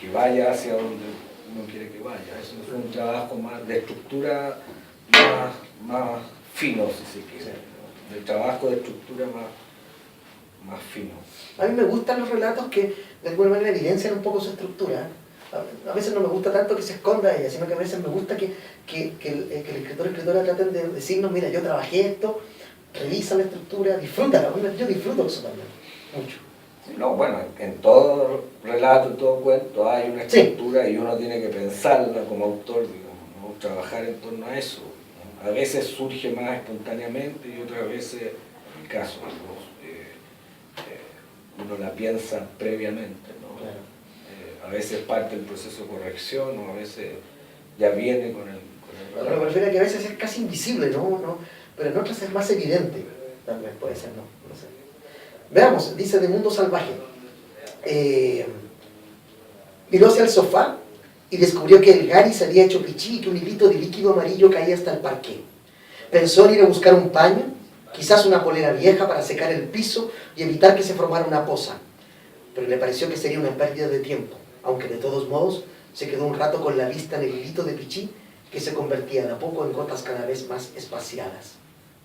que vaya hacia donde uno quiere que vaya. Eso es un trabajo más de estructura más fino, si se quiere, ¿no? De trabajo de estructura más fino. A mí me gustan los relatos que de alguna manera evidencian un poco su estructura. A veces no me gusta tanto que se esconda ella, sino que a veces me gusta que el escritor o escritora traten de decirnos, mira, yo trabajé esto, revisa la estructura, disfrútala. Yo disfruto eso también, mucho. No, bueno, en todo relato, en todo cuento hay una estructura y uno tiene que pensarla como autor, digamos, ¿no? Trabajar en torno a eso, ¿no? A veces surge más espontáneamente y otras veces, en mi caso, uno la piensa previamente, ¿no? Claro. A veces parte el proceso de corrección o a veces ya viene con el Pero me refiero a que a veces es casi invisible, ¿no? Pero en otras es más evidente, también puede ser, no sé. Veamos, dice de Mundo Salvaje. Miró hacia el sofá y descubrió que el Gary se había hecho pichí y que un hilito de líquido amarillo caía hasta el parqué. Pensó en ir a buscar un paño, quizás una polera vieja para secar el piso y evitar que se formara una poza. Pero le pareció que sería una pérdida de tiempo, aunque de todos modos se quedó un rato con la vista en el hilito de pichí que se convertía de a poco en gotas cada vez más espaciadas,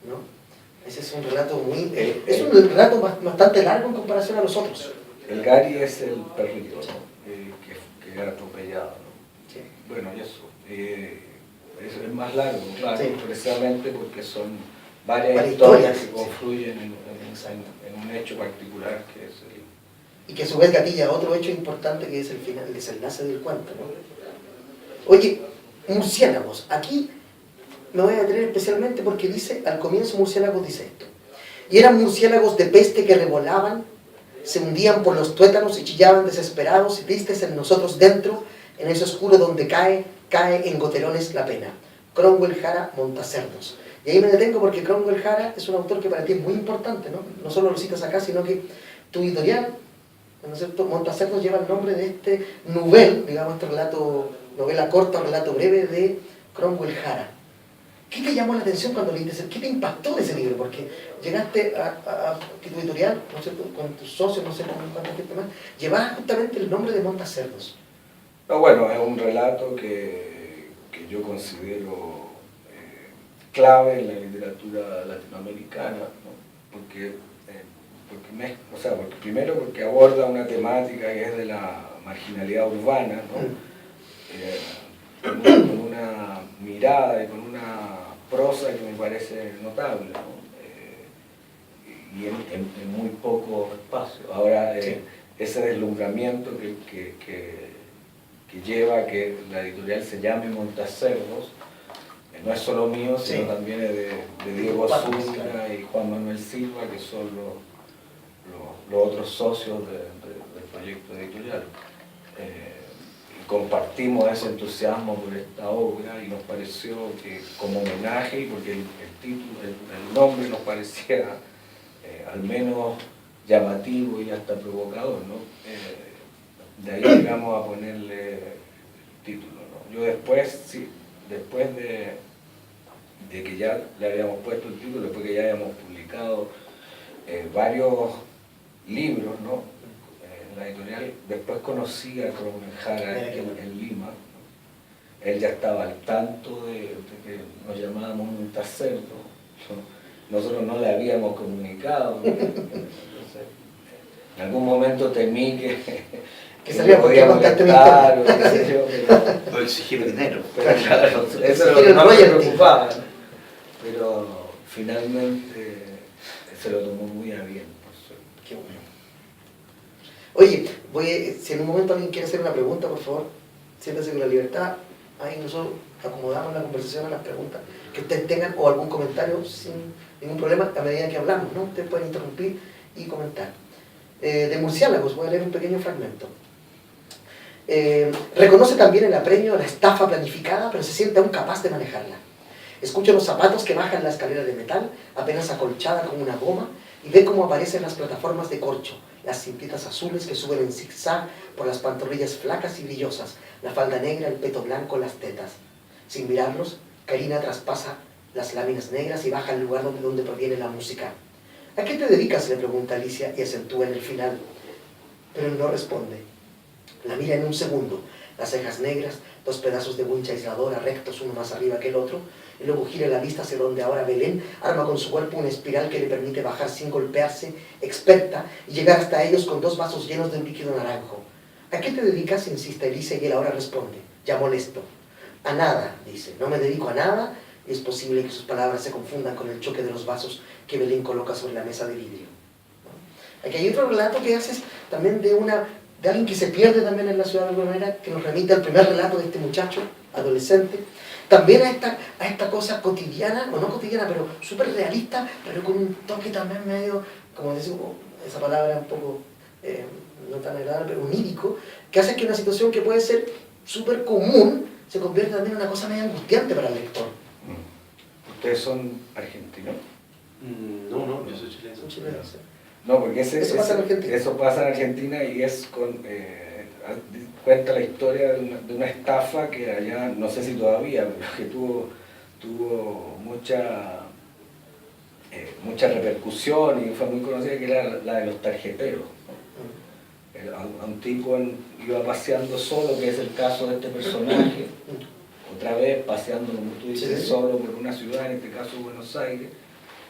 ¿no? Ese es un relato es un relato bastante largo en comparación a los otros. El Gary es el perrito, ¿no? que era atropellado, ¿no? Sí. Bueno, y eso. Es más largo, claro, Sí. precisamente porque son varias historias historias que confluyen en un hecho particular que es el... Y que a su vez gatilla otro hecho importante que es el final, el desenlace del cuento, ¿no? Oye, murciélagos. Aquí me voy a detener especialmente porque dice, al comienzo murciélagos dice esto. Y eran murciélagos de peste que revolaban, se hundían por los tuétanos y chillaban desesperados y tristes en nosotros dentro, en ese oscuro donde cae en goterones la pena. Cromwell Jara Montacerdos. Y ahí me detengo porque Cromwell Jara es un autor que para ti es muy importante, ¿no? No solo lo citas acá, sino que tu editorial, ¿no es cierto? Montacerdos lleva el nombre de este digamos, este relato, novela corta, relato breve de Cromwell Jara. ¿Qué te llamó la atención cuando leíste qué te impactó de ese libro? Porque llegaste a tu editorial, ¿no es cierto? Con tus socios, no sé con cuánta gente más, llevabas justamente el nombre de Montacerdos. No, bueno, es un relato que yo considero clave en la literatura latinoamericana, ¿no? Porque primero porque aborda una temática que es de la marginalidad urbana, ¿no? Con una mirada y con una prosa que me parece notable, ¿no? Y en muy poco espacio. Ahora, Sí. ese deslumbramiento que lleva a que la editorial se llame Montacerdos, no es solo mío, sino Sí. también es de Diego Claro. Zúñiga y Juan Manuel Silva, que son los otros socios del proyecto editorial. Y compartimos ese entusiasmo por esta obra y nos pareció que como homenaje, y porque el título, el nombre nos parecía al menos llamativo y hasta provocador, ¿no? De ahí llegamos a ponerle el título, ¿no? Yo después, sí, después de que ya le habíamos puesto el título, después que ya habíamos publicado varios libros, ¿no? En la editorial, después conocí a Kromenjara en Lima, ¿no? Él ya estaba al tanto de que nos llamábamos Montacerdos, ¿no? Nosotros no le habíamos comunicado, ¿no? Entonces, en algún momento temí que salía me cualquier podía contacto molestar, o qué sé yo, pero... O exigir dinero. Pero claro, eso es lo Exigir que el más me royalty. preocupaba, ¿no? Pero finalmente se lo tomó muy a bien, por suerte. Qué bueno. Oye, si en un momento alguien quiere hacer una pregunta, por favor, siéntese con la libertad. Ahí nosotros acomodamos la conversación a las preguntas que ustedes tengan o algún comentario sin ningún problema a medida que hablamos, ¿no? Ustedes pueden interrumpir y comentar. De Murciélagos, voy a leer un pequeño fragmento. Reconoce también el apremio, la estafa planificada, pero se siente aún capaz de manejarla. Escucha los zapatos que bajan la escalera de metal, apenas acolchada como una goma, y ve cómo aparecen las plataformas de corcho, las cintitas azules que suben en zigzag por las pantorrillas flacas y brillosas, la falda negra, el peto blanco, las tetas. Sin mirarlos, Karina traspasa las láminas negras y baja al lugar donde proviene la música. ¿A qué te dedicas?, le pregunta Alicia y acentúa en el final. Pero él no responde. La mira en un segundo, las cejas negras, dos pedazos de wincha aisladora rectos uno más arriba que el otro, y luego gira la vista hacia donde ahora Belén arma con su cuerpo una espiral que le permite bajar sin golpearse, experta, y llegar hasta ellos con dos vasos llenos de un líquido naranjo. ¿A qué te dedicas?, insiste Alicia, y él ahora responde, ya molesto. A nada, dice, no me dedico a nada, y es posible que sus palabras se confundan con el choque de los vasos que Belén coloca sobre la mesa de vidrio. Aquí hay otro relato que haces también de alguien que se pierde también en la ciudad de alguna manera, que nos remite al primer relato de este muchacho, adolescente, también a esta cosa cotidiana, o no cotidiana, pero súper realista, pero con un toque también medio, como decimos, esa palabra un poco, no tan agradable, pero onírico, que hace que una situación que puede ser súper común se convierta también en una cosa medio angustiante para el lector. ¿Ustedes son argentinos? No, yo soy chileno. Son chilenos, ¿sí? No, porque Eso pasa en Argentina. Eso pasa en Argentina y es cuenta la historia de una estafa que allá, no sé si todavía, pero que tuvo mucha repercusión y fue muy conocida, que era la de los tarjeteros, ¿no? A un tipo iba paseando solo, que es el caso de este personaje, otra vez paseando, como tú dices, Sí. solo por una ciudad, en este caso Buenos Aires,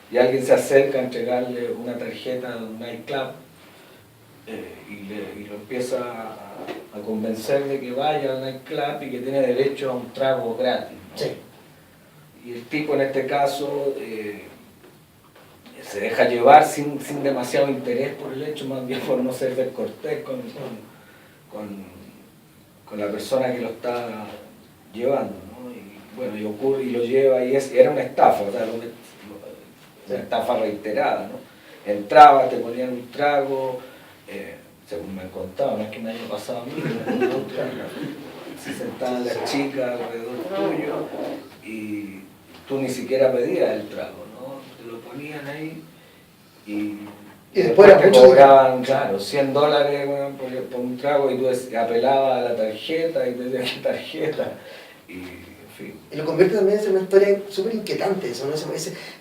y alguien se acerca a entregarle una tarjeta de un nightclub y lo empieza a convencer de que vaya al nightclub y que tiene derecho a un trago gratis, ¿no? Sí. Y el tipo en este caso se deja llevar sin demasiado interés por el hecho, más bien por no ser descortés con la persona que lo está llevando, ¿no? Y bueno, y ocurre y lo lleva y era una estafa, o sea, una estafa reiterada, ¿no? Entraba, te ponían un trago, según me han contado, no es que me haya pasado a mí, se sentaban las chicas alrededor tuyo y tú ni siquiera pedías el trago, ¿no? Te lo ponían ahí y después era te mucho cobraban, claro, $100, bueno, por un trago, y tú apelabas a la tarjeta y te decían qué tarjeta, y en fin. Y lo convierte también en una historia súper inquietante, eso, ¿no?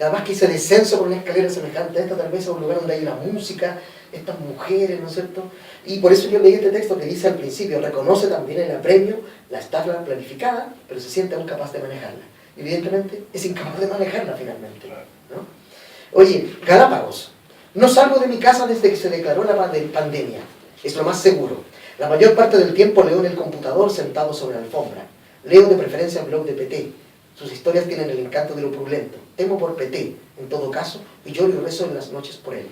Además que ese descenso por una escalera semejante a esta, tal vez a un lugar donde hay una música, estas mujeres, ¿no es cierto? Y por eso yo leí este texto que dice al principio, reconoce también el apremio, la estafa planificada, pero se siente aún capaz de manejarla. Evidentemente es incapaz de manejarla finalmente, ¿no? Oye, Galápagos. No salgo de mi casa desde que se declaró la pandemia, es lo más seguro. La mayor parte del tiempo leo en el computador sentado sobre la alfombra. Leo de preferencia el blog de PT. Sus historias tienen el encanto de lo opulento. Temo por PT, en todo caso, y lloro y rezo en las noches por él.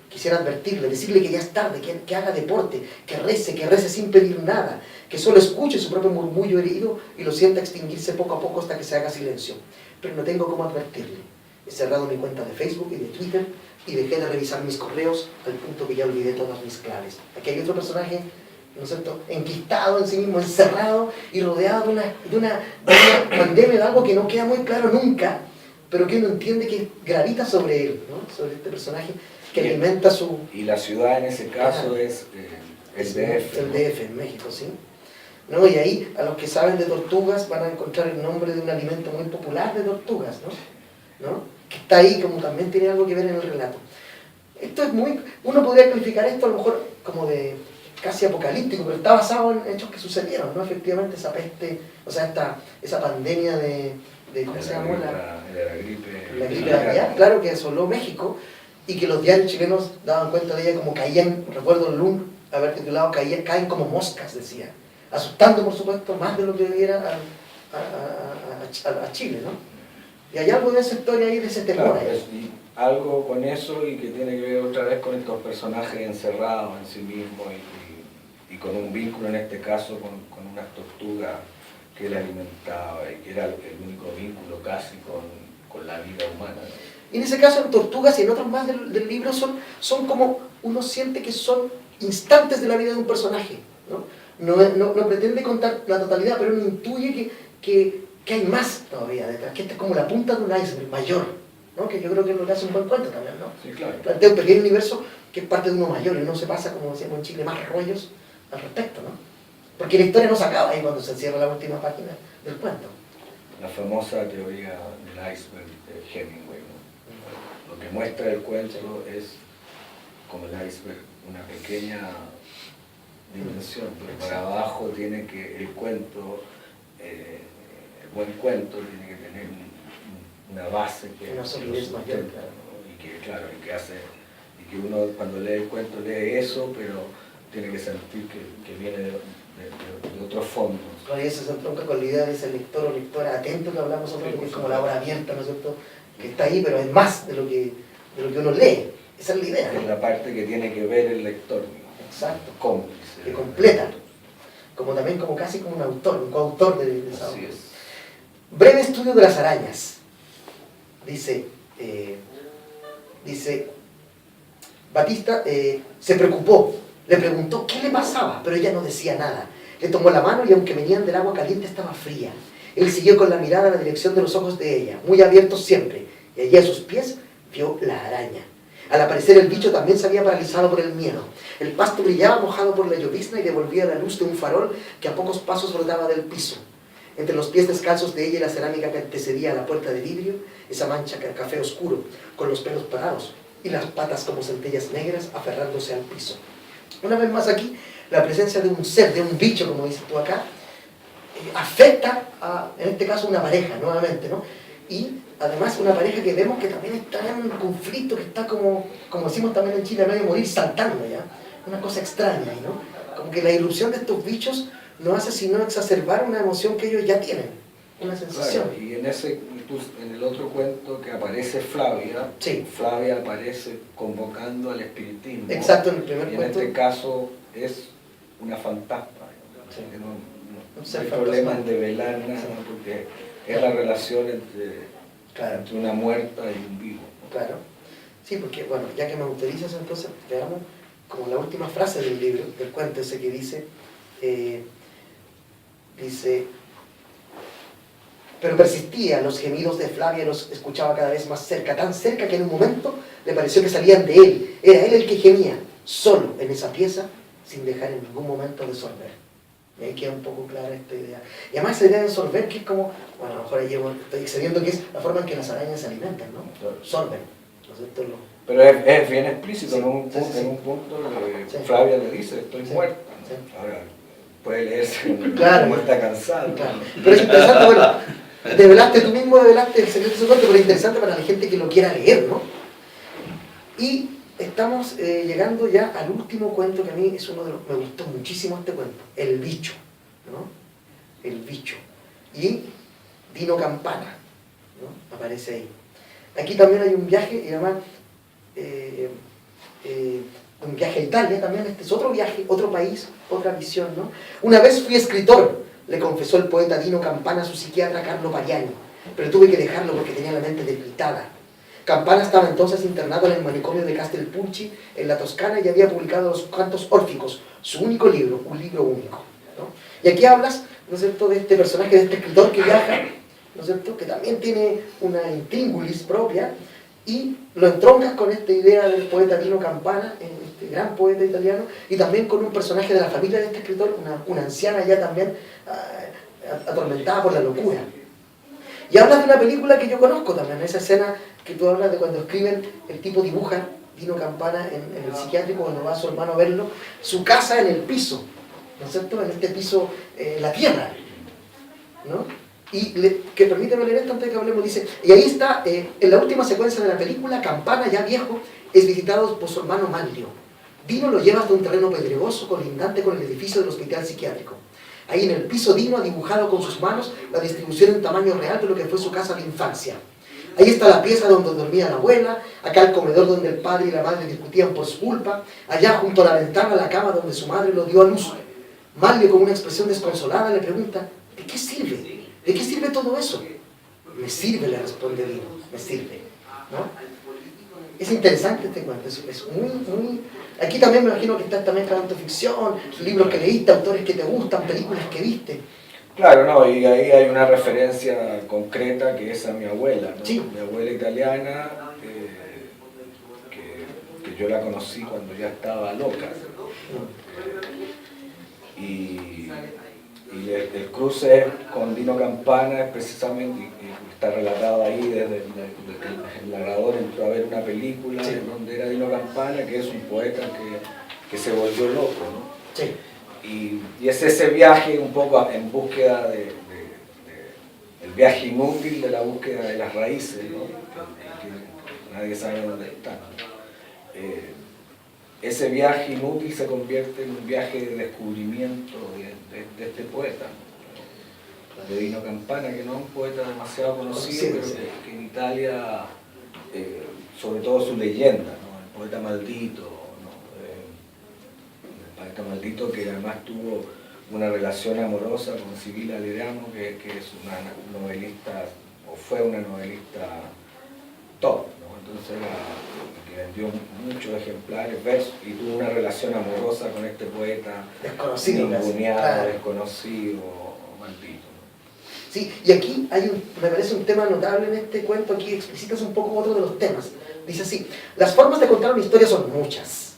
Quisiera advertirle, decirle que ya es tarde, que haga deporte, que rece sin pedir nada, que solo escuche su propio murmullo herido y lo sienta extinguirse poco a poco hasta que se haga silencio. Pero no tengo cómo advertirle. He cerrado mi cuenta de Facebook y de Twitter y dejé de revisar mis correos al punto que ya olvidé todas mis claves. Aquí hay otro personaje, ¿no es cierto?, enquistado en sí mismo, encerrado y rodeado de una pandemia, de algo que no queda muy claro nunca, pero que uno entiende que gravita sobre él, ¿no?, sobre este personaje que alimenta su... Y la ciudad en ese caso es el DF. El DF en México, sí. ¿No? Y ahí, a los que saben de tortugas, van a encontrar el nombre de un alimento muy popular de tortugas, ¿no? Que está ahí, como también tiene algo que ver en el relato. Esto es muy... Uno podría calificar esto a lo mejor como de casi apocalíptico, pero está basado en hechos que sucedieron, ¿no? Efectivamente, esa peste, o sea, esa pandemia de ¿cómo se llama? La gripe aviar, claro, que asoló México, y que los diarios chilenos daban cuenta de ella como caían, recuerdo el lunes haber titulado caen como moscas, decía, asustando por supuesto más de lo que debiera a Chile, ¿no? Y hay algo de esa historia ahí, de ese temor. Claro, y algo con eso y que tiene que ver otra vez con estos personajes encerrados en sí mismos y con un vínculo en este caso con unas tortugas que él alimentaba y que era el único vínculo casi con la vida humana, ¿no? Y en ese caso en Tortugas y en otros más del libro son como, uno siente que son instantes de la vida de un personaje, ¿no? No pretende contar la totalidad, pero uno intuye que hay más todavía detrás, que esta es como la punta de un iceberg mayor, ¿no? Que yo creo que es lo que hace un buen cuento también, ¿no? Sí, claro. Plantea un pequeño universo que es parte de uno mayor y uno se pasa, como decíamos en Chile, más rollos al respecto, ¿no? Porque la historia no se acaba ahí cuando se cierra la última página del cuento. La famosa teoría del iceberg de Hemingway, ¿no? Lo que muestra el cuento es como el iceberg, una pequeña dimensión, pero para abajo tiene que el cuento, el buen cuento tiene que tener una base que una solidez mayor, claro. Y que claro, y que uno cuando lee el cuento lee eso, pero tiene que sentir que viene de otros fondos. Claro, y eso se entronca con la idea de ese lector o lectora atento que hablamos nosotros, que es como la obra abierta, ¿no es cierto?, que está ahí, pero es más de lo que uno lee. Esa es la idea, ¿no? Es la parte que tiene que ver el lector, ¿no? Exacto. Cómplice. Que completa. Como también como casi como un autor, un coautor de esa obra. Así es. Breve estudio de las arañas. Dice Batista se preocupó, le preguntó qué le pasaba, pero ella no decía nada. Le tomó la mano y aunque venían del agua caliente estaba fría. Él siguió con la mirada en la dirección de los ojos de ella, muy abiertos siempre, y allí a sus pies vio la araña. Al aparecer el bicho también se había paralizado por el miedo. El pasto brillaba mojado por la llovizna y devolvía la luz de un farol que a pocos pasos brotaba del piso. Entre los pies descalzos de ella y la cerámica que antecedía a la puerta de vidrio, esa mancha que era café oscuro, con los pelos parados y las patas como centellas negras aferrándose al piso. Una vez más aquí, la presencia de un ser, de un bicho, como dices tú acá, afecta a, en este caso, una pareja, nuevamente, ¿no? Y además una pareja que vemos que también está en un conflicto, que está como decimos también en Chile, a medio morir, saltando, ¿ya? Una cosa extraña ahí, ¿no? Como que la irrupción de estos bichos no hace sino exacerbar una emoción que ellos ya tienen, una sensación. Claro, y en el otro cuento que aparece Flavia, sí. Flavia aparece convocando al espiritismo. Exacto, en el primer y cuento. En este caso es una fantasma. Sí. No hay problema en develar nada, sí. Porque es la relación entre una muerta y un vivo, ¿no? Claro. Sí, porque, bueno, ya que me autorizas, entonces veamos como la última frase del libro, del cuento ese que dice, pero persistía, los gemidos de Flavia los escuchaba cada vez más cerca, tan cerca que en un momento le pareció que salían de él. Era él el que gemía, solo en esa pieza, sin dejar en ningún momento de sorber. Y ahí queda un poco clara esta idea. Y además esa idea de sorber, que es como, bueno, a lo mejor ahí estoy excediendo, que es la forma en que las arañas se alimentan, ¿no? Sorben. ¿No es cierto? Pero es bien explícito, sí, en un punto Flavia le dice, estoy muerta. ¿No? Sí. Ahora, puede leerse claro, está cansado. Claro. Pero es interesante, bueno, tú mismo develaste el secreto de su cuento, pero es interesante para la gente que lo quiera leer, ¿no? Y estamos llegando ya al último cuento, que a mí es uno de los, me gustó muchísimo este cuento, El bicho, ¿no? El bicho. Y Dino Campana, ¿no? Aparece ahí. Aquí también hay un viaje, y además un viaje a Italia también, este es otro viaje, otro país, otra visión, ¿no? Una vez fui escritor, le confesó el poeta Dino Campana a su psiquiatra Carlo Pariani, pero tuve que dejarlo porque tenía la mente debilitada. Campana estaba entonces internado en el manicomio de Castelpulci, en la Toscana, y había publicado Los Cantos Órficos, su único libro, un libro único, ¿no? Y aquí hablas, ¿no es cierto?, de este personaje, de este escritor que viaja, ¿no es cierto?, que también tiene una intríngulis propia, y lo entroncas con esta idea del poeta Dino Campana, este gran poeta italiano, y también con un personaje de la familia de este escritor, una anciana ya también atormentada por la locura. Y hablas de una película que yo conozco también, esa escena que tú hablas de cuando escriben, el tipo dibuja, Dino Campana, en el psiquiátrico, cuando va su hermano a verlo, su casa en el piso, ¿no es cierto?, en este piso, la tierra, ¿no? Y que permíteme leer esto antes de que hablemos, dice, y ahí está, en la última secuencia de la película, Campana, ya viejo, es visitado por su hermano Manlio. Dino lo lleva hasta un terreno pedregoso colindante con el edificio del hospital psiquiátrico. Ahí en el piso Dino ha dibujado con sus manos la distribución en tamaño real de lo que fue su casa de infancia. Ahí está la pieza donde dormía la abuela, acá el comedor donde el padre y la madre discutían por su culpa, allá junto a la ventana la cama donde su madre lo dio a luz. Manlio, con una expresión desconsolada, le pregunta, ¿de qué sirve? ¿De qué sirve todo eso? Me sirve, le responde Dino, me sirve, ¿no? Es interesante este cuento, es muy... Aquí también me imagino que está también la autoficción, libros que leíste, autores que te gustan, películas que viste. Claro, no, y ahí hay una referencia concreta que es a mi abuela, ¿no? Sí. Mi abuela italiana, que yo la conocí cuando ya estaba loca. Y el cruce con Dino Campana es precisamente, y está relatado ahí desde que el narrador entró a ver una película, sí, donde era Dino Campana, que es un poeta que se volvió loco, ¿no? Sí. Y es ese viaje un poco en búsqueda el viaje inútil de la búsqueda de las raíces, ¿no? Que nadie sabe dónde están, ¿no? Ese viaje inútil se convierte en un viaje de descubrimiento de este poeta, ¿no? De Dino Campana, que no es un poeta demasiado conocido, pero que en Italia, sobre todo su leyenda, ¿no? El poeta maldito, el poeta maldito, que además tuvo una relación amorosa con Sibila Aleramo, que es una novelista, o fue una novelista top, ¿no? Entonces que vendió muchos ejemplares, y tuvo una relación amorosa con este poeta desconocido, ninguneado, desconocido, maldito, ¿no? Sí, y aquí me parece un tema notable en este cuento, aquí explicitas un poco otro de los temas. Dice así, las formas de contar una historia son muchas,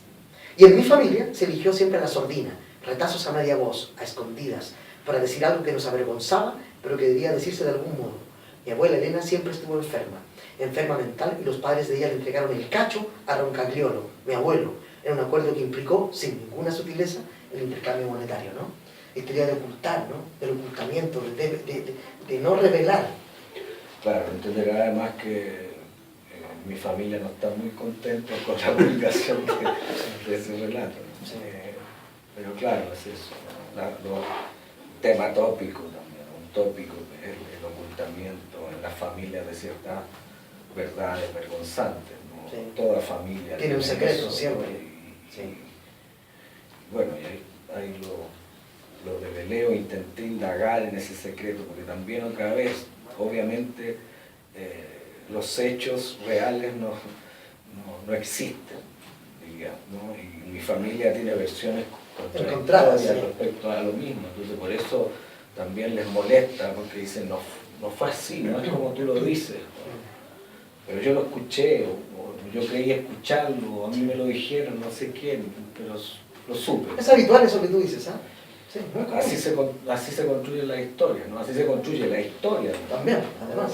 y en mi familia se eligió siempre la sordina, retazos a media voz, a escondidas, para decir algo que nos avergonzaba, pero que debía decirse de algún modo. Mi abuela Elena siempre estuvo enferma mental, y los padres de ella le entregaron el cacho a Roncagliolo, mi abuelo, en un acuerdo que implicó, sin ninguna sutileza, el intercambio monetario, ¿no? Esta idea de ocultar, ¿no? Del ocultamiento, de no revelar. Claro, entenderá además que mi familia no está muy contenta con la publicación de ese relato, ¿no? Sí. Pero claro, es eso, ¿no? Tema tópico también, un tópico que es el ocultamiento en las familias de ciertas verdades vergonzantes, ¿no? Sí. Toda familia tiene un secreto, eso, siempre. Bueno, y ahí lo revelé o intenté indagar en ese secreto, porque también otra vez, obviamente, los hechos reales no existen, digamos, ¿no? Y mi familia tiene versiones contradictorias respecto a lo mismo, entonces por eso también les molesta, porque dicen, no fue así, no es como tú lo dices, ¿no? Pero yo lo escuché, o yo creí escucharlo, o a mí me lo dijeron, no sé quién, pero lo supe. Es habitual eso que tú dices, ¿ah? Sí, así se construye la historia, ¿no? Así se construye la historia, ¿no? También, además.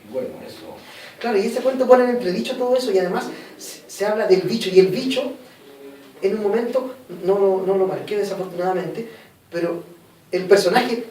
Y bueno, eso. Claro, y ese cuento pone en entredicho todo eso, y además se habla del bicho, y el bicho, en un momento, no lo marqué desafortunadamente, pero el personaje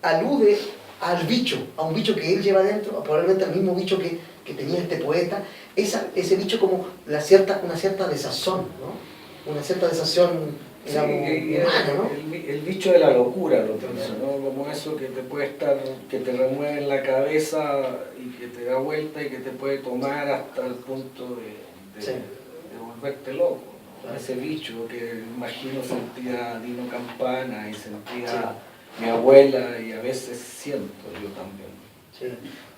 alude al bicho, a un bicho que él lleva dentro, probablemente al mismo bicho que tenía este poeta, ese bicho como una cierta desazón, ¿no? Una cierta desazón digamos, y humano, ¿no? el bicho de la locura, lo pienso, ¿no? Como eso que te puede estar, que te remueve en la cabeza y que te da vuelta y que te puede tomar hasta el punto Sí. de volverte loco, ¿no? Claro. Ese bicho que imagino sentía Dino Campana y sentía mi abuela y a veces siento yo también. Sí,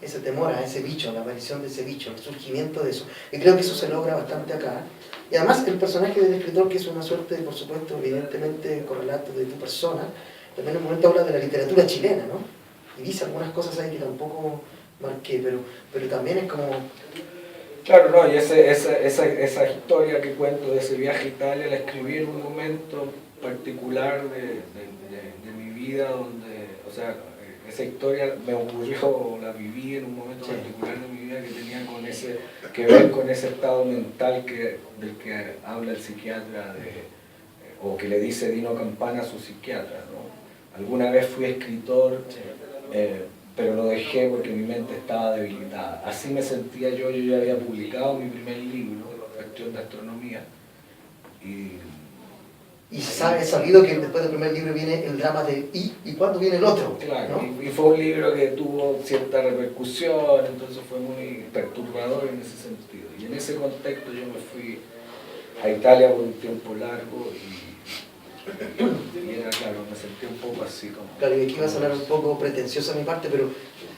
ese temor a ese bicho, a la aparición de ese bicho, el surgimiento de eso. Y creo que eso se logra bastante acá. Y además el personaje del escritor, que es una suerte, por supuesto, evidentemente correlato de tu persona, también en un momento habla de la literatura chilena, ¿no? Y dice algunas cosas ahí que tampoco marqué, pero también es como... Claro, no, y esa historia que cuento de ese viaje a Italia la escribí en un momento particular de mi vida donde, o sea, esa historia me ocurrió, la viví en un momento particular de mi vida que tenía que ver con ese estado mental del que habla el psiquiatra, o que le dice Dino Campana a su psiquiatra, ¿no? Alguna vez fui escritor, pero lo dejé porque mi mente estaba debilitada. Así me sentía yo ya había publicado mi primer libro, Cuestión de Astronomía, Y es sabido que después del primer libro viene el drama de ¿y cuándo viene el otro? claro, ¿no? y fue un libro que tuvo cierta repercusión, entonces fue muy perturbador en ese sentido. Y en ese contexto yo me fui a Italia por un tiempo largo y era, claro, me sentí un poco así como... Claro, y aquí va a sonar un poco pretencioso a mi parte, pero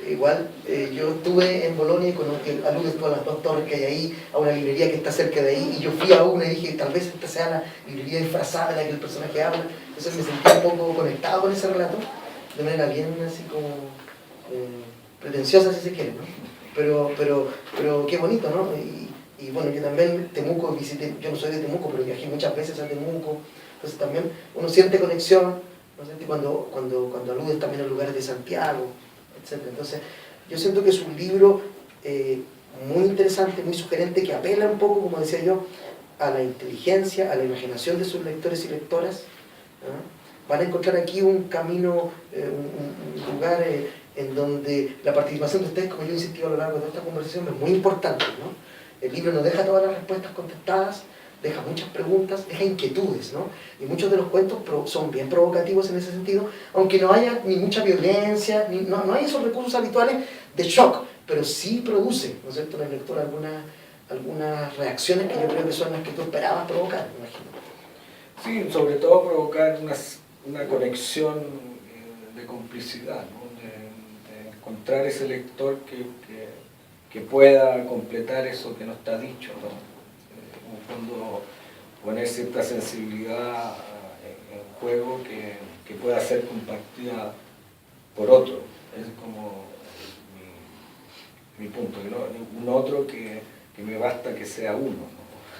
igual yo estuve en Bolonia y aludes tú a las dos torres que hay ahí, a una librería que está cerca de ahí, y yo fui a una y dije, tal vez esta sea la librería disfrazada de la que el personaje habla, entonces me sentí un poco conectado con ese relato, de manera bien así como pretenciosa si se quiere, ¿no? Pero qué bonito, ¿no? Y bueno, yo también Temuco visité, yo no soy de Temuco, pero viajé muchas veces a Temuco, entonces también uno siente conexión, ¿no? Siente cuando aludes también a lugares de Santiago, etc. Entonces yo siento que es un libro muy interesante, muy sugerente, que apela un poco, como decía yo, a la inteligencia, a la imaginación de sus lectores y lectoras, ¿no? Van a encontrar aquí un camino, un lugar en donde la participación de ustedes, como yo he insistido a lo largo de esta conversación, es muy importante, ¿no? El libro no deja todas las respuestas contestadas, deja muchas preguntas, deja inquietudes, ¿no? Y muchos de los cuentos son bien provocativos en ese sentido, aunque no haya ni mucha violencia, no hay esos recursos habituales de shock, pero sí produce, ¿no es cierto?, en el lector algunas reacciones que yo creo que son las que tú esperabas provocar, me imagino. Sí, sobre todo provocar una conexión de complicidad, ¿no? De encontrar ese lector que pueda completar eso que no está dicho, ¿no? En el fondo poner cierta sensibilidad en juego que pueda ser compartida por otro. Es como mi punto, ¿no? Un otro que me basta que sea uno,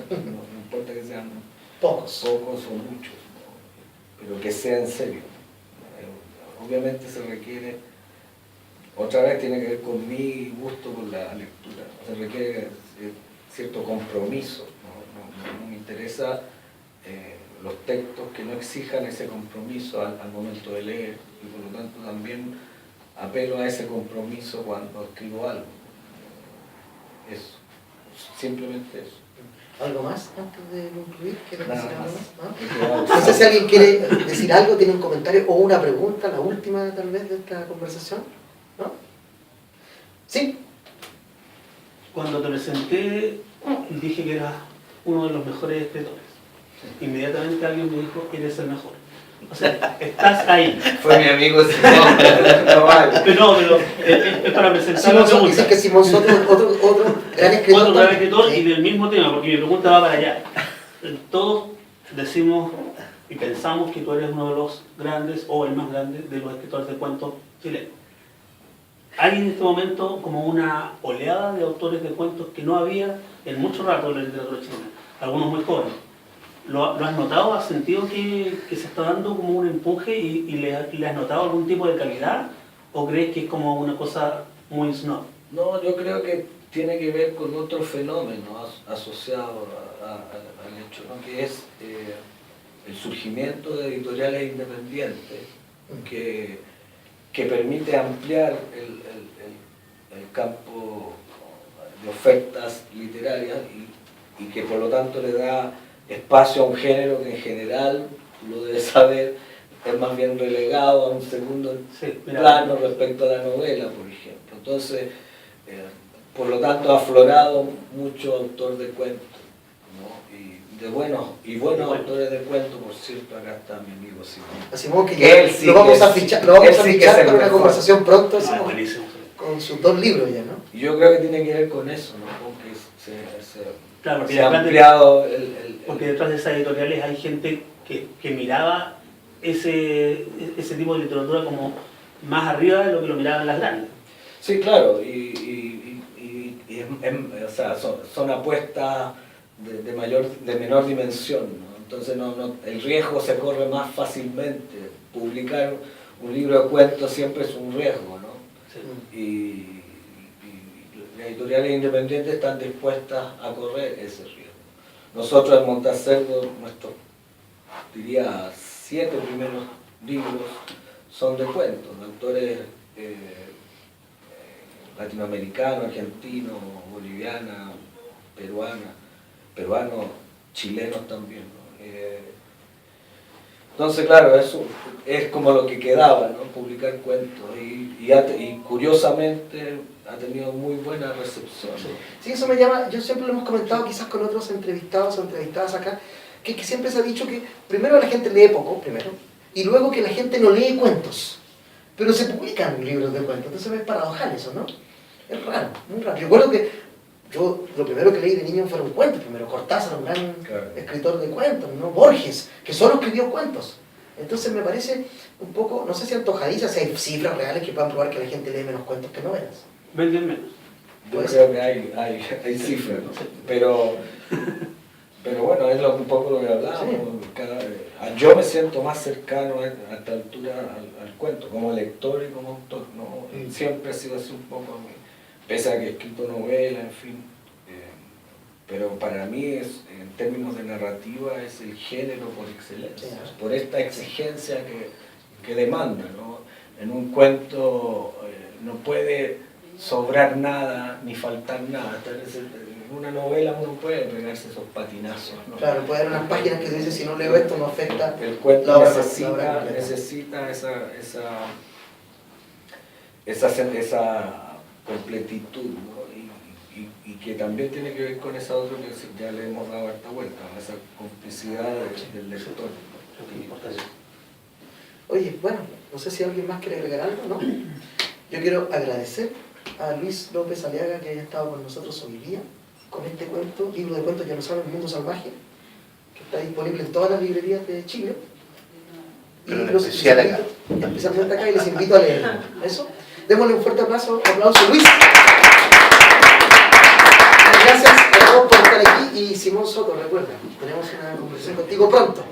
¿no? No importa que sean Pocos. o muchos, ¿no? Pero que sea en serio. Obviamente se requiere, otra vez tiene que ver con mi gusto por la lectura, se requiere cierto compromiso, no me interesa los textos que no exijan ese compromiso al momento de leer, y por lo tanto también apelo a ese compromiso cuando escribo algo. Eso, simplemente eso. ¿Algo más antes de concluir? ¿Quieres Nada decir algo más. más? ¿Ah? No sé si alguien quiere decir algo, tiene un comentario o una pregunta, la última tal vez de esta conversación, ¿no? ¿Sí? Cuando te presenté, dije que eras uno de los mejores escritores. Inmediatamente alguien me dijo, eres el mejor. O sea, estás ahí. Fue mi amigo Simón. No vale. Pero es para presentar la pregunta. Dice que Simón Soto, otro gran escritor. Otro gran escritor Sí. y del mismo tema, porque mi pregunta va para allá. Todos decimos y pensamos que tú eres uno de los grandes, o el más grande, de los escritores de cuentos chilenos. Hay en este momento como una oleada de autores de cuentos que no había en mucho rato en la literatura chilena, algunos muy jóvenes. ¿Lo has notado? ¿Has sentido que se está dando como un empuje y le has notado algún tipo de calidad? ¿O crees que es como una cosa muy snob? No, yo creo que tiene que ver con otro fenómeno asociado al hecho, ¿no? Que es el surgimiento de editoriales independientes que permite ampliar el campo de ofertas literarias y que por lo tanto le da espacio a un género que en general lo debe saber, es más bien relegado a un segundo Sí, mira, plano respecto a la novela, por ejemplo. Entonces, por lo tanto, ha aflorado mucho autor de cuentos, ¿no? Y buenos autores de cuentos, por cierto, acá está mi amigo Simón. A Simón, que Que ya él sí lo vamos que a es- fichar, lo vamos él a sí que fichar es el para una mejor. conversación pronto, Ah, Simón, buenísimo. con sus 2 libros ya, ¿no? Yo creo que tiene que ver con eso, ¿no? Porque Claro, porque se ha detrás de- ampliado porque detrás de esas editoriales hay gente que miraba ese tipo de literatura como más arriba de lo que lo miraban las grandes. Sí, claro, o sea, son apuestas de menor dimensión, ¿no? Entonces el riesgo se corre más fácilmente. Publicar un libro de cuentos siempre es un riesgo, ¿no? Sí. Y las editoriales independientes están dispuestas a correr ese riesgo. Nosotros en Montacerdo, nuestros, diría, 7 primeros libros son de cuentos, de autores latinoamericanos, argentinos, bolivianos, peruanos, chilenos también, ¿no? Entonces, claro, eso es como lo que quedaba, ¿no? Publicar cuentos y curiosamente ha tenido muy buena recepción. Sí, eso me llama, yo siempre lo hemos comentado quizás con otros entrevistados o entrevistadas acá, que siempre se ha dicho que primero la gente lee poco, primero, y luego que la gente no lee cuentos, pero se publican libros de cuentos, entonces es paradojal eso, ¿no? Es raro, muy raro. Yo recuerdo que yo lo primero que leí de niño fueron cuentos, primero Cortázar, un gran Claro. escritor de cuentos, ¿no? Borges, que solo escribió cuentos. Entonces me parece un poco, no sé si antojadiza, si hay cifras reales que puedan probar que la gente lee menos cuentos que novelas. Venden menos. Yo Pues- creo que hay cifras, ¿no? Pero bueno, es un poco lo que hablábamos. Yo me siento más cercano a esta altura al cuento, como lector y como autor, ¿no? Siempre ha sido así un poco, pese a que he escrito novelas, en fin. Pero para mí, en términos de narrativa, es el género por excelencia, Sí. por esta exigencia que demanda, ¿no? En un cuento no puede sobrar nada ni faltar nada. En una novela uno puede pegarse esos patinazos, ¿no? Claro, puede haber unas páginas que dicen si no leo esto no afecta. El cuento la obra necesita esa completitud, ¿no? Y que también tiene que ver con esa otra que ya le hemos dado harta vuelta, ¿no? Esa complicidad del lector. Oye, bueno, no sé si alguien más quiere agregar algo, ¿no? Yo quiero agradecer a Luis López Aliaga que haya estado con nosotros hoy día con este cuento, libro de cuentos, ya lo saben, Mundo Salvaje, que está disponible en todas las librerías de Chile. Pero en los especial acá. especialmente acá, y les invito a leerlo. ¿Eso? Démosle un fuerte aplauso a Luis. Gracias a todos por estar aquí y Simón Soto, recuerda, tenemos una conversación contigo pronto.